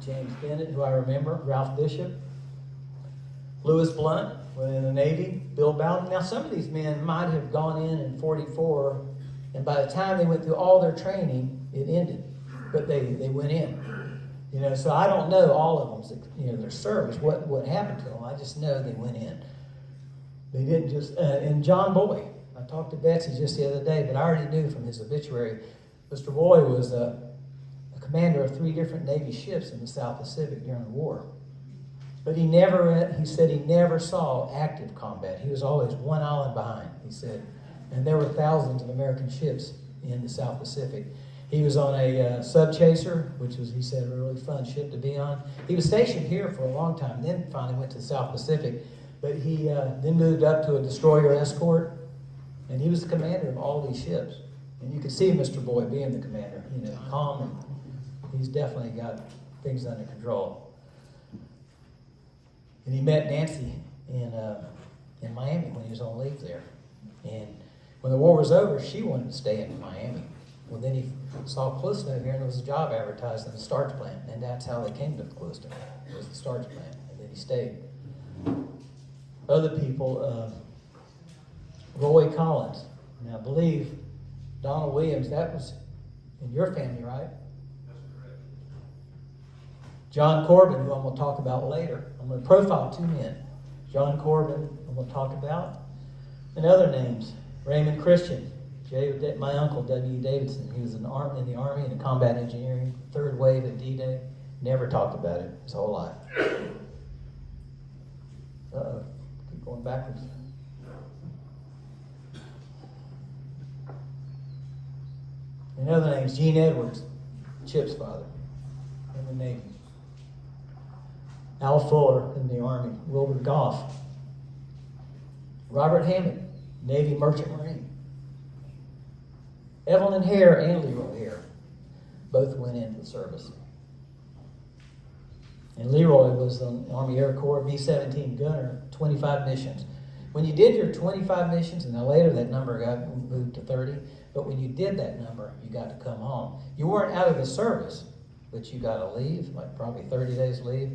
James Bennett, who I remember, Ralph Bishop. Lewis Blunt was in the Navy. Bill Bowden. Now, some of these men might have gone in 44, and by the time they went through all their training, it ended. But they went in. You know, so I don't know all of them, you know, their service, what happened to them. I just know they went in. They didn't just, and John Boy, I talked to Betsy just the other day, but I already knew from his obituary, Mr. Boy was a commander of 3 different Navy ships in the South Pacific during the war. But he said he never saw active combat. He was always one island behind, he said. And there were thousands of American ships in the South Pacific. He was on a sub-chaser, which was, he said, a really fun ship to be on. He was stationed here for a long time, then finally went to the South Pacific. But he then moved up to a destroyer escort, and he was the commander of all these ships. And you can see Mr. Boyd being the commander, you know, calm, and he's definitely got things under control. And he met Nancy in Miami when he was on leave there. And when the war was over, she wanted to stay in Miami. Well, then he saw Clewiston over here, and there was a job advertised in the starch plant, and that's how they came to Clewiston. It was the starch plant, and then he stayed. Other people, Roy Collins. Now, I believe Donald Williams, that was in your family, right? That's correct. John Corbin, who I'm going to talk about later. I'm going to profile 2 men. John Corbin, I'm going to talk about. And other names. Raymond Christian. My uncle, W. Davidson. He was in the Army in combat engineering. 3rd wave at D-Day. Never talked about it his whole life. Uh-oh. Keep going backwards. And other names, Gene Edwards, Chip's father, in the Navy. Al Fuller in the Army. Wilbur Goff. Robert Hammond, Navy Merchant Marine. Evelyn Hare and Leroy Hare both went into the service. And Leroy was an Army Air Corps B-17 gunner, 25 missions. When you did your 25 missions, and then later that number got moved to 30, but when you did that number, you got to come home. You weren't out of the service, but you got to leave, like probably 30 days leave.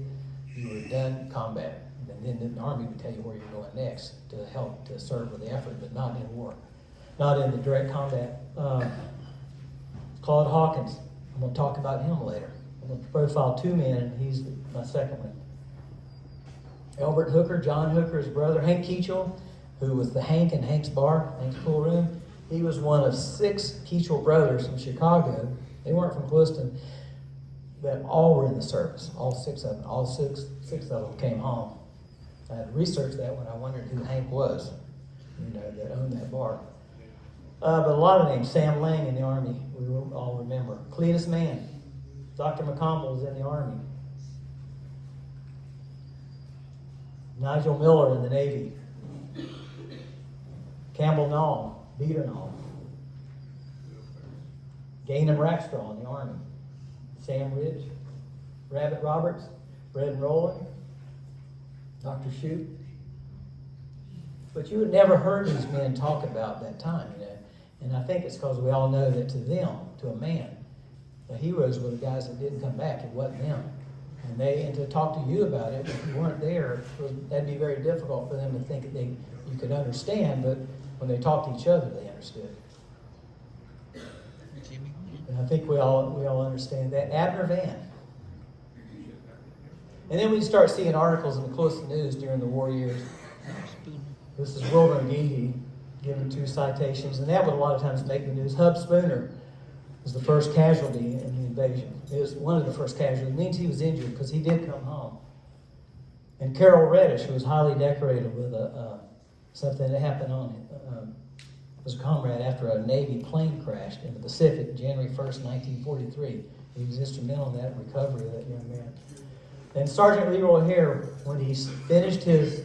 You were done combat. And then the Army would tell you where you're going next to help to serve with the effort, but not in war, not in the direct combat. Claude Hawkins, I'm going to talk about him later. I'm going to profile 2 men, and he's my second one. Albert Hooker, John Hooker's brother, Hank Keachel, who was the Hank in Hank's bar, Hank's pool room. He was one of 6 Keachel brothers from Chicago. They weren't from Clewiston. that all were in the service, all six of them. All six of them came home. I had to research that when I wondered who Hank was, that owned that bar. But a lot of names. Sam Lang in the Army, we all remember. Cletus Mann. Dr. McCombel was in the Army. Nigel Miller in the Navy. Campbell Nall, Beater Nall. Gaynham Rackstraw in the Army. Sam Ridge. Rabbit Roberts. Red Rowland. Dr. Shoup. But you had never heard these men talk about that time, And I think it's because we all know that to them, to a man, the heroes were the guys that didn't come back. It wasn't them. And to talk to you about it, if you weren't there, that'd be very difficult for them to think that you could understand, but when they talked to each other, they understood. And I think we all understand that. Abner Van. And then we start seeing articles in the Clewiston News during the war years. This is Wilbur Geehee giving 2 citations, and that would a lot of times make the news. Hub Spooner was the first casualty in the invasion. It was one of the first casualties. It means he was injured because he did come home. And Carol Reddish, who was highly decorated with something that happened on him, was a comrade after a Navy plane crashed in the Pacific, January 1st, 1943. He was instrumental in that recovery of that young man. And Sergeant Leroy Hare, when he finished his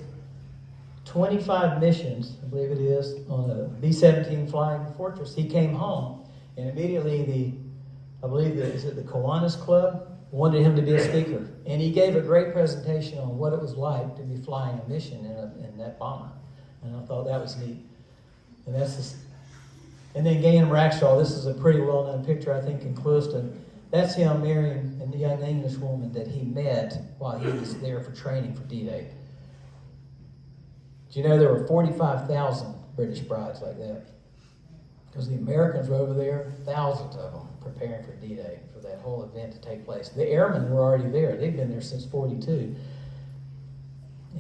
25 missions, I believe it is, on a B-17 Flying Fortress, he came home, and immediately the Kiwanis Club wanted him to be a speaker. And he gave a great presentation on what it was like to be flying a mission in that bomber. And I thought that was neat. And and then Gaynham Rackstraw, this is a pretty well-known picture, I think, in Clewiston. That's him marrying a young English woman that he met while he was there for training for D-Day. Do you know there were 45,000 British brides like that? Because the Americans were over there, thousands of them, preparing for D-Day, for that whole event to take place. The airmen were already there. They'd been there since 42.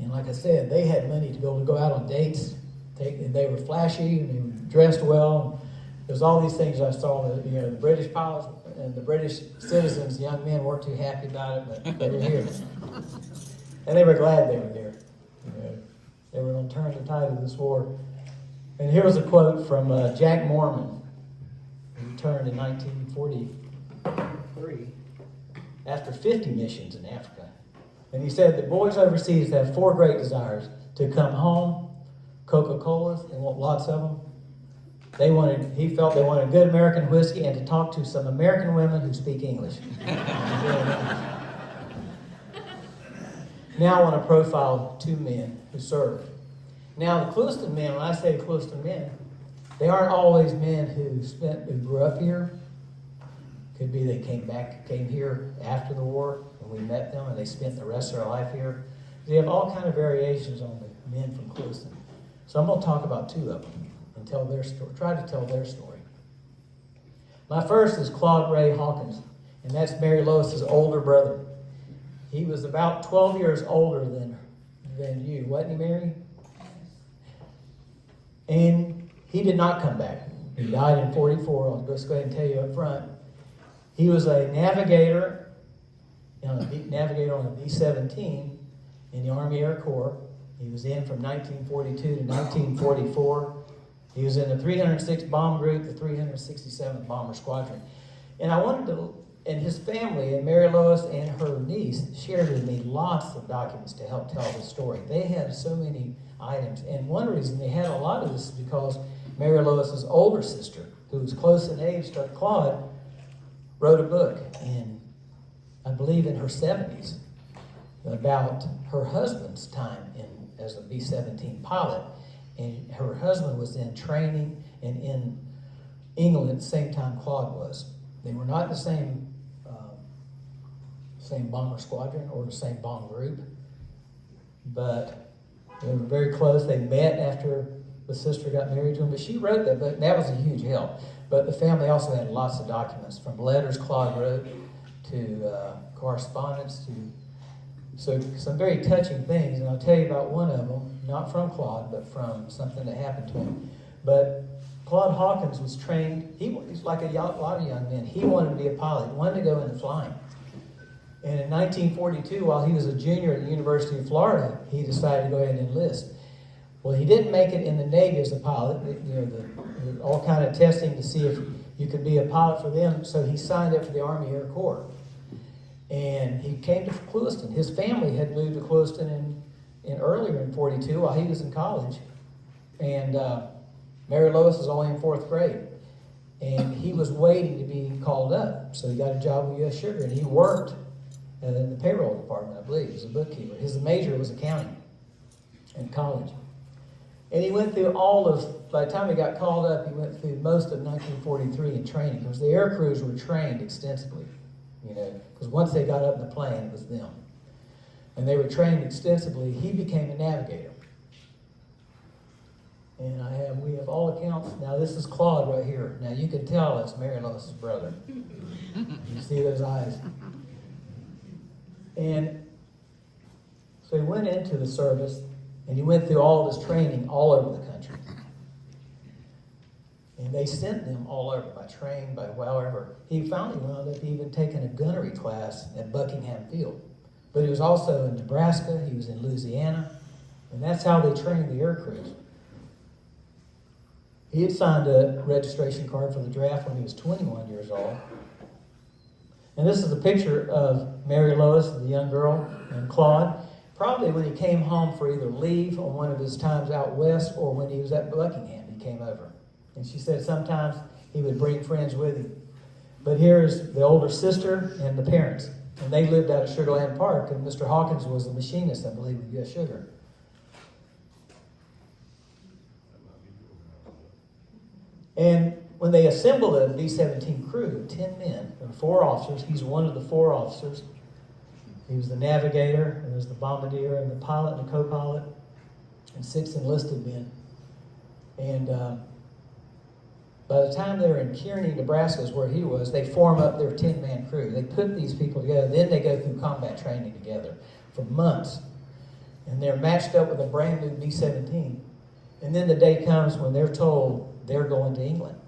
And like I said, they had money to be able to go out on dates. They were flashy, and they were dressed well. There's all these things I saw that, the British pilots and the British citizens, young men, weren't too happy about it, but they were here. And they were glad they were there. They were going to turn the tide of this war. And here was a quote from Jack Mormon, who returned in 1943 after 50 missions in Africa. And he said, the boys overseas have 4 great desires: to come home, Coca-Colas, they want lots of them. He felt they wanted good American whiskey and to talk to some American women who speak English. Now I want to profile 2 men who served. Now the Clewiston men, when I say Clewiston men, they aren't always men who grew up here. Could be they came here after the war, and we met them, and they spent the rest of their life here. They have all kind of variations on the men from Clewiston. So I'm going to talk about 2 of them and tell their story. Try to tell their story. My first is Claude Ray Hawkins, and that's Mary Lois's older brother. He was about 12 years older than you, wasn't he, Mary? And he did not come back. He died in 44. I'll just go ahead and tell you up front. He was a navigator on a B-17 in the Army Air Corps. He was in from 1942 to 1944. He was in the 306 Bomb Group, the 367th Bomber Squadron. And and his family, and Mary Lois and her niece, shared with me lots of documents to help tell the story. They had so many items. And one reason they had a lot of this is because Mary Lois's older sister, who was close in age to Claude, wrote a book, I believe in her 70s, about her husband's time as a B-17 pilot. And her husband was in training and in England at the same time Claude was. They were not the same bomber squadron or the same bomb group, but they were very close. They met after the sister got married to him, but she wrote that book, and that was a huge help. But the family also had lots of documents, from letters Claude wrote to correspondence to some very touching things. And I'll tell you about one of them, not from Claude, but from something that happened to him. But Claude Hawkins was trained. He's like a lot of young men. He wanted to be a pilot. He wanted to go into flying. And in 1942, while he was a junior at the University of Florida, he decided to go ahead and enlist. Well, he didn't make it in the Navy as a pilot. All kind of testing to see if you could be a pilot for them. So he signed up for the Army Air Corps. And he came to Clewiston. His family had moved to Clewiston earlier in 42 while he was in college. And Mary Lois was only in 4th grade. And he was waiting to be called up. So he got a job with U.S. Sugar. And he worked in the payroll department, I believe. He was a bookkeeper. His major was accounting in college. And he went through by the time he got called up, he went through most of 1943 in training, because the air crews were trained extensively, because once they got up in the plane, it was them. And they were trained extensively. He became a navigator. And we have all accounts. Now, this is Claude right here. Now, you can tell it's Mary Lois's brother. You see those eyes. And so he went into the service, and he went through all of his training all over the country. And they sent them all over by train, by however. He finally wound up even taking a gunnery class at Buckingham Field. But he was also in Nebraska, he was in Louisiana, and that's how they trained the air crews. He had signed a registration card for the draft when he was 21 years old. And this is a picture of Mary Lois, the young girl, and Claude, probably when he came home for either leave on one of his times out west or when he was at Buckingham, he came over. And she said sometimes he would bring friends with him. But here's the older sister and the parents. And they lived out at Sugarland Park, and Mr. Hawkins was the machinist, I believe, with U.S. Sugar. And when they assembled a B-17 crew, 10 men, and 4 officers, he's one of the 4 officers. He was the navigator, and there's the bombardier, and the pilot, and the co-pilot, and 6 enlisted men. And by the time they were in Kearney, Nebraska, is where he was, they form up their 10-man crew. They put these people together. Then they go through combat training together for months. And they're matched up with a brand new B-17. And then the day comes when they're told they're going to England.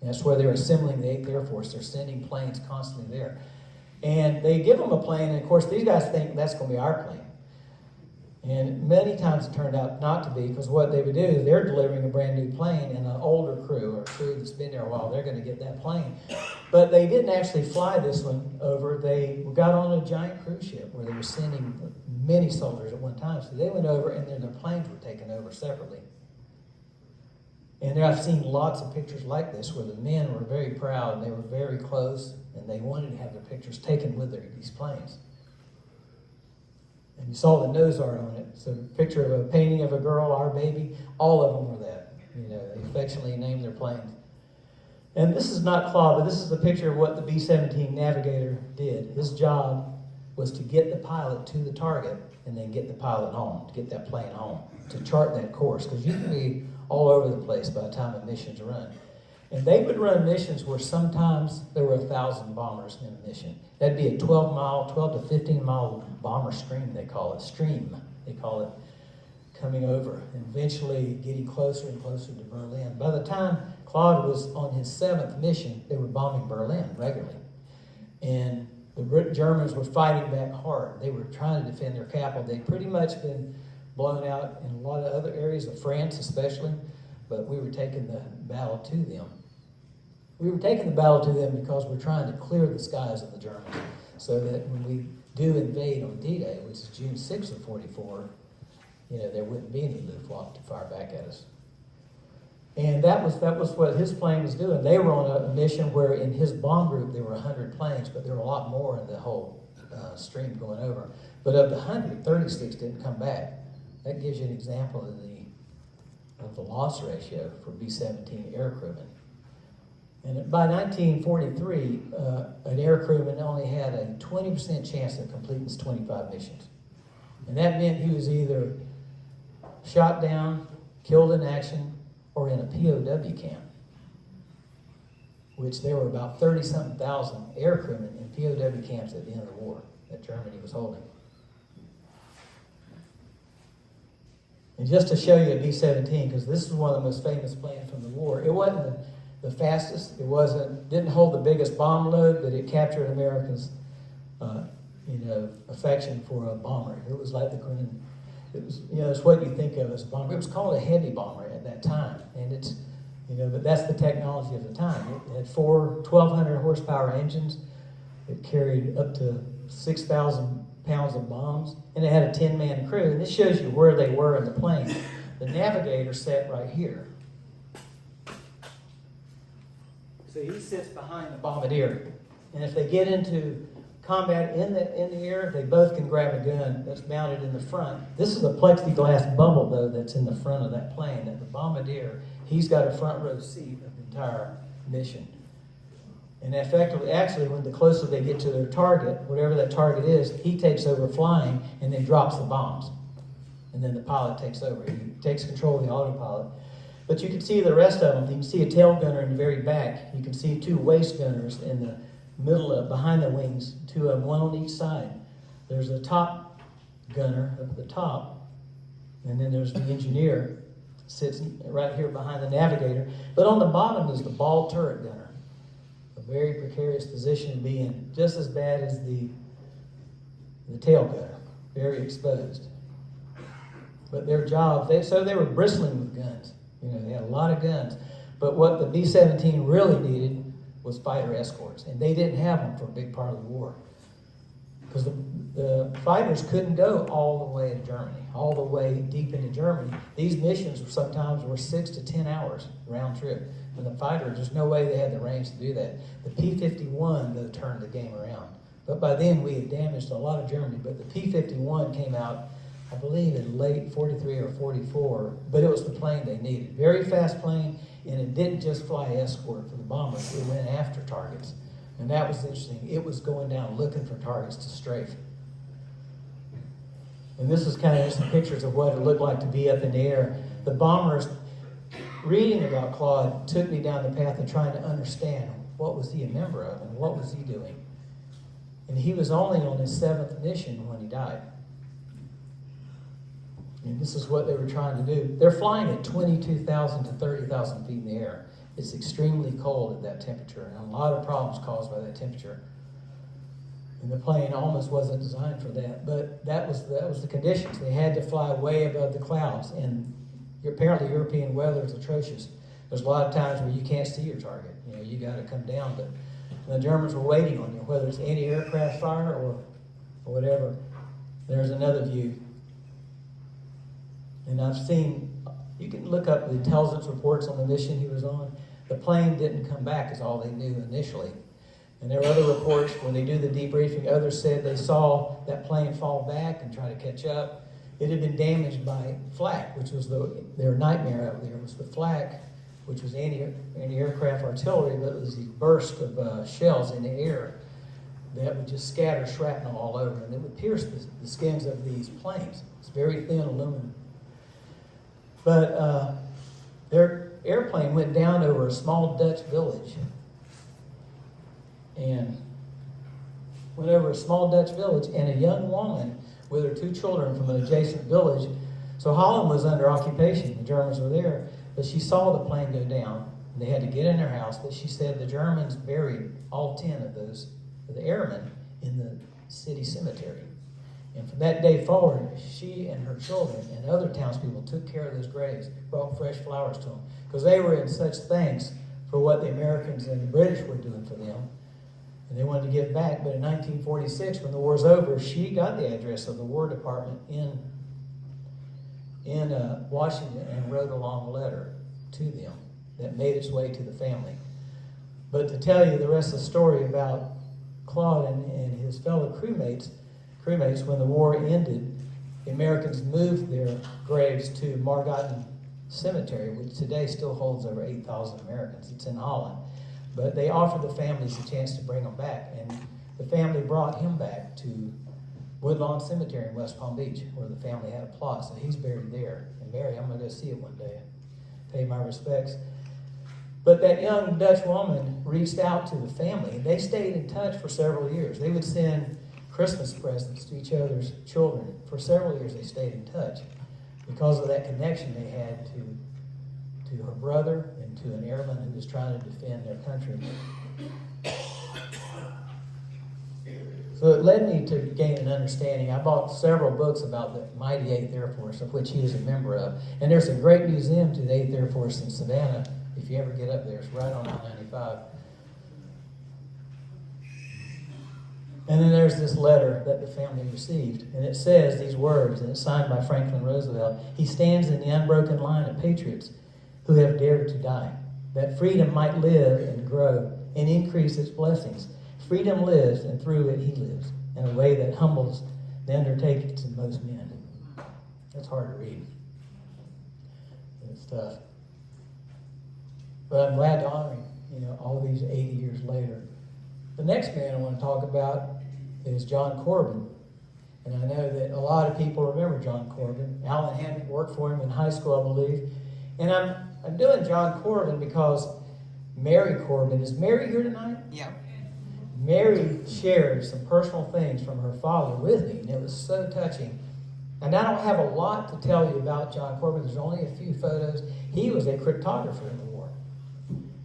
And that's where they're assembling the 8th Air Force. They're sending planes constantly there. And they give them a plane, and of course these guys think that's going to be our plane. And many times it turned out not to be, because what they would do is they're delivering a brand new plane, and an older crew, or a crew that's been there a while, they're going to get that plane. But they didn't actually fly this one over. They got on a giant cruise ship where they were sending many soldiers at one time. So they went over, and then their planes were taken over separately. And I've seen lots of pictures like this where the men were very proud, and they were very close, and they wanted to have their pictures taken with these planes. And you saw the nose art on it. So a picture of a painting of a girl, our baby, all of them were that. They affectionately named their planes. And this is not Claude, but this is the picture of what the B-17 navigator did. His job was to get the pilot to the target and then get the pilot home, to get that plane home, to chart that course. Because you can be all over the place by the time a mission's run. And they would run missions where sometimes there were 1,000 bombers in a mission. That'd be a 12 to 15-mile bomber stream, they call it, coming over, and eventually getting closer and closer to Berlin. By the time Claude was on his 7th mission, they were bombing Berlin regularly. And the Germans were fighting back hard. They were trying to defend their capital. They'd pretty much been blown out in a lot of other areas of France especially, but we were taking the battle to them. We were taking the battle to them because we're trying to clear the skies of the Germans so that when we do invade on D-Day, which is June 6th of 44, there wouldn't be any Luftwaffe to fire back at us. And that was what his plane was doing. They were on a mission where in his bomb group there were 100 planes, but there were a lot more in the whole stream going over. But of the 100, 36 didn't come back. That gives you an example of the loss ratio for B-17 air crewmen. And by 1943, an air crewman only had a 20% chance of completing his 25 missions. And that meant he was either shot down, killed in action, or in a POW camp, which there were about 30-something thousand air crewmen in POW camps at the end of the war that Germany was holding. And just to show you a B-17, because this is one of the most famous planes from the war, it wasn't the fastest, didn't hold the biggest bomb load, but it captured America's affection for a bomber. It was like it was, it's what you think of as a bomber. It was called a heavy bomber at that time, and it's, but that's the technology of the time. It had 1,200 horsepower engines. It carried up to 6,000 pounds of bombs, and it had a 10-man crew. And this shows you where they were in the plane. The navigator sat right here. So he sits behind the bombardier. And if they get into combat in the air, they both can grab a gun that's mounted in the front. This is a plexiglass bubble, though, that's in the front of that plane. And the bombardier, he's got a front row seat of the entire mission. And effectively, actually, when the closer they get to their target, whatever that target is, he takes over flying and then drops the bombs. And then the pilot takes over. He takes control of the autopilot. But you can see the rest of them. You can see a tail gunner in the very back. You can see 2 waist gunners in the middle behind the wings, 2 of them, 1 on each side. There's a top gunner up at the top, and then there's the engineer, sits right here behind the navigator. But on the bottom is the ball turret gunner, a very precarious position to be in, just as bad as the tail gunner, very exposed. But their job, they were bristling with guns. They had a lot of guns. But what the B-17 really needed was fighter escorts, and they didn't have them for a big part of the war. Because the fighters couldn't go all the way to Germany, all the way deep into Germany. These missions sometimes were 6 to 10 hours round trip. And the fighters, there's no way they had the range to do that. The P-51, though, turned the game around. But by then, we had damaged a lot of Germany. But the P-51 came out, I believe, in late 43 or 44, but it was the plane they needed. Very fast plane, and it didn't just fly escort for the bombers. It went after targets. And that was interesting. It was going down looking for targets to strafe. And this is kind of some pictures of what it looked like to be up in the air. The bombers, reading about Claude, took me down the path of trying to understand what was he a member of and what was he doing. And he was only on his 7th mission when he died. And this is what they were trying to do. They're flying at 22,000 to 30,000 feet in the air. It's extremely cold at that temperature, and a lot of problems caused by that temperature. And the plane almost wasn't designed for that, but that was the conditions. They had to fly way above the clouds, and apparently European weather is atrocious. There's a lot of times where you can't see your target. You got to come down, but the Germans were waiting on you, whether it's anti-aircraft fire or whatever. There's another view. And I've seen, you can look up the intelligence reports on the mission he was on. The plane didn't come back is all they knew initially. And there were other reports, when they do the debriefing, others said they saw that plane fall back and try to catch up. It had been damaged by flak, which was their nightmare out there, was the flak, which was anti-aircraft artillery, but it was these bursts of shells in the air that would just scatter shrapnel all over, and it would pierce the skins of these planes. It's very thin aluminum. But their airplane went down over a small Dutch village. And went over a small Dutch village, and a young woman with her 2 children from an adjacent village. So Holland was under occupation. The Germans were there. But she saw the plane go down. And they had to get in their house. But she said the Germans buried all 10 of the airmen in the city cemetery. And from that day forward, she and her children and other townspeople took care of those graves, brought fresh flowers to them, because they were in such thanks for what the Americans and the British were doing for them. And they wanted to give back. But in 1946, when the war's over, she got the address of the War Department in Washington and wrote a long letter to them that made its way to the family. But to tell you the rest of the story about Claude and his fellow crewmates, when the war ended, the Americans moved their graves to Margarten Cemetery, which today still holds over 8,000 Americans. It's in Holland. But they offered the families a chance to bring them back, and the family brought him back to Woodlawn Cemetery in West Palm Beach, where the family had a plot, so he's buried there. And Mary, I'm going to go see it one day, pay my respects. But that young Dutch woman reached out to the family, and they stayed in touch for several years. They would send Christmas presents to each other's children. For several years, they stayed in touch because of that connection they had to her brother and to an airman who was trying to defend their country. So it led me to gain an understanding. I bought several books about the mighty 8th Air Force, of which he was a member of. And there's a great museum to the 8th Air Force in Savannah, if you ever get up there. It's right on I-95. And then there's this letter that the family received. And it says these words, and it's signed by Franklin Roosevelt. He stands in the unbroken line of patriots who have dared to die, that freedom might live and grow and increase its blessings. Freedom lives, and through it he lives, in a way that humbles the undertakings of most men. That's hard to read. It's tough. But I'm glad to honor him, all these 80 years later. The next man I want to talk about is John Corbin. And I know that a lot of people remember John Corbin. Alan Hammond worked for him in high school, I believe. And I'm doing John Corbin because Mary Corbin, is Mary here tonight? Yeah. Mary shared some personal things from her father with me, and it was so touching. And I don't have a lot to tell you about John Corbin. There's only a few photos. He was a cryptographer in the war.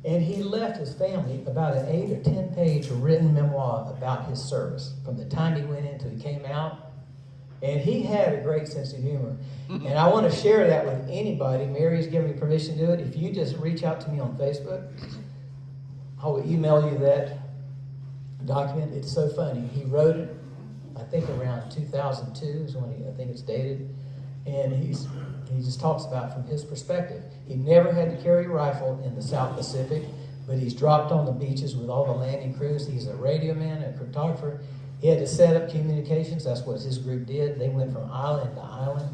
And he left his family about an 8 or 10 page written memoir about his service, from the time he went in till he came out. And he had a great sense of humor. And I want to share that with anybody. Mary's given me permission to do it. If you just reach out to me on Facebook, I will email you that document. It's so funny. He wrote it, I think around 2002 is when I think it's dated. And he just talks about from his perspective. He never had to carry a rifle in the South Pacific, but he's dropped on the beaches with all the landing crews. He's a radio man, a cryptographer. He had to set up communications. That's what his group did. They went from island to island.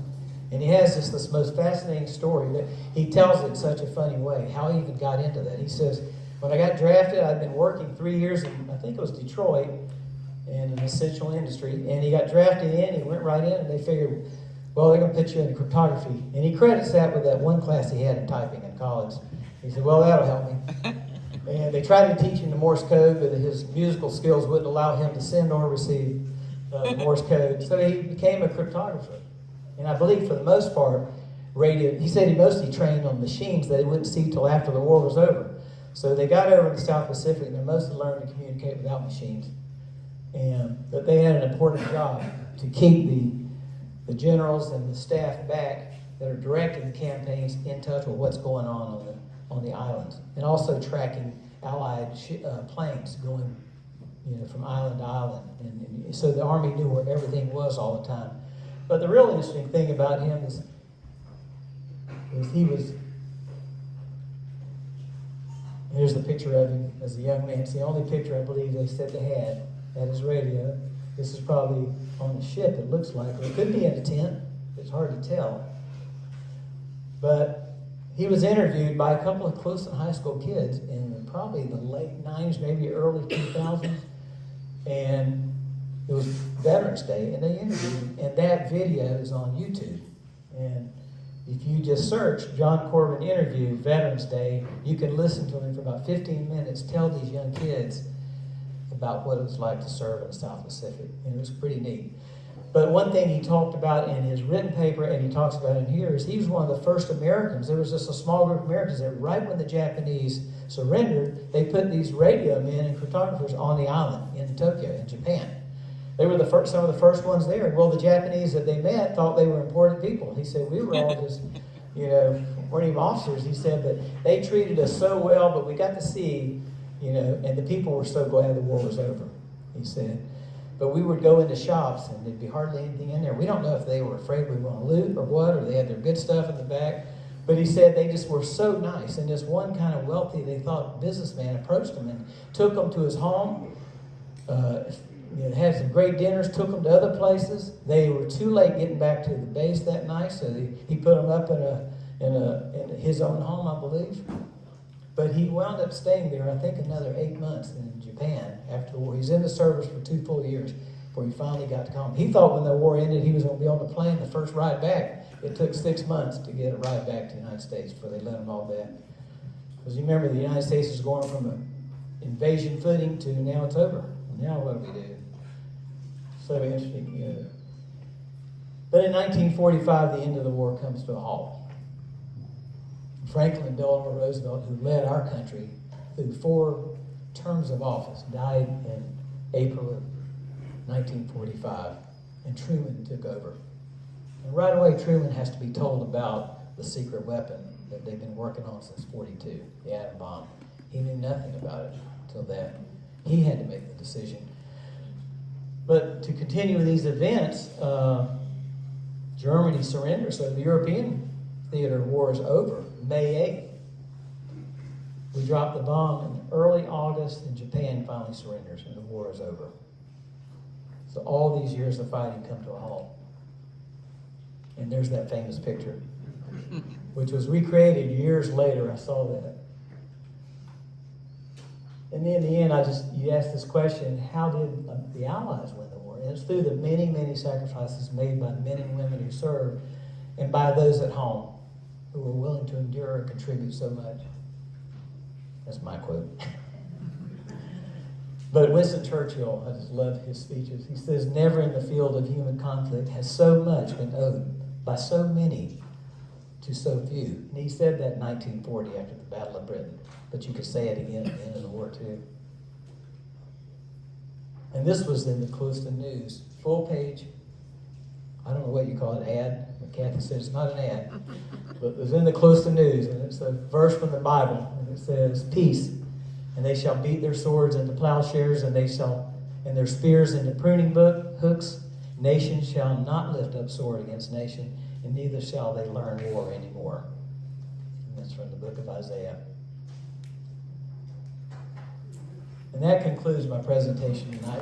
And he has this most fascinating story that he tells it in such a funny way, how he even got into that. He says, when I got drafted, I'd been working 3 years in, I think it was Detroit, in an essential industry. And he got drafted in, he went right in, and they figured, well, they're going to put you in cryptography. And he credits that with that one class he had in typing in college. He said, well, that'll help me. And they tried to teach him the Morse code, but his musical skills wouldn't allow him to send or receive Morse code. So he became a cryptographer. And I believe for the most part, radio, he said he mostly trained on machines that he wouldn't see till after the war was over. So they got over to the South Pacific, and they mostly learned to communicate without machines. But they had an important job to keep the generals and the staff back that are directing the campaigns in touch with what's going on the islands, and also tracking Allied planes going, from island to island. And so the Army knew where everything was all the time. But the real interesting thing about him is he was. Here's the picture of him as a young man. It's the only picture I believe they said they had at his radio. This is probably on the ship, it looks like. Or it could be in a tent. It's hard to tell. But he was interviewed by a couple of Clewiston High School kids in probably the late 90s, maybe early 2000s. And it was Veterans Day, and they interviewed him. And that video is on YouTube. And if you just search John Corbin interview, Veterans Day, you can listen to him for about 15 minutes tell these young kids about what it was like to serve in the South Pacific. And it was pretty neat. But one thing he talked about in his written paper, and he talks about in here, is he was one of the first Americans. There was just a small group of Americans that right when the Japanese surrendered, they put these radio men and cryptographers on the island in Tokyo, in Japan. They were some of the first ones there. Well, the Japanese that they met thought they were important people. He said, we were all just, weren't even officers. He said, but they treated us so well, but we got to see, and the people were so glad the war was over, he said. But we would go into shops, and there'd be hardly anything in there. We don't know if they were afraid we were going to loot or what, or they had their good stuff in the back. But he said they just were so nice. And this one kind of wealthy, they thought, businessman approached them and took them to his home, had some great dinners, took them to other places. They were too late getting back to the base that night, so he put them up in his own home, I believe. But he wound up staying there, I think, another 8 months in Japan after the war. He was in the service for 2 full years before he finally got to come. He thought when the war ended, he was going to be on the plane the first ride back. It took 6 months to get a ride back to the United States before they let him all back. Because you remember, the United States is going from an invasion footing to now it's over. Now what do we do? So interesting. But in 1945, the end of the war comes to a halt. Franklin Delano Roosevelt, who led our country through 4 terms of office, died in April of 1945, and Truman took over. And right away, Truman has to be told about the secret weapon that they've been working on since 42, the atom bomb. He knew nothing about it until then. He had to make the decision. But to continue with these events, Germany surrendered, so the European theater war is over, May 8th. We dropped the bomb in early August, and Japan finally surrenders, and the war is over. So all these years of fighting come to a halt. And there's that famous picture, which was recreated years later. I saw that. And then in the end, you ask this question, how did the Allies win the war? And it's through the many, many sacrifices made by men and women who served and by those at home who were willing to endure and contribute so much. That's my quote. But Winston Churchill, I just love his speeches. He says, never in the field of human conflict has so much been owed by so many to so few. And he said that in 1940 after the Battle of Britain. But you could say it again at the end of the war, too. And this was in the Clewiston News, full page. I don't know what you call it, ad. But Kathy said it's not an ad. But it was in the Clewiston News, and it's a verse from the Bible. And it says, peace. And they shall beat their swords into plowshares, and their spears into pruning hooks. Nation shall not lift up sword against nation, and neither shall they learn war anymore. And that's from the book of Isaiah. And that concludes my presentation tonight.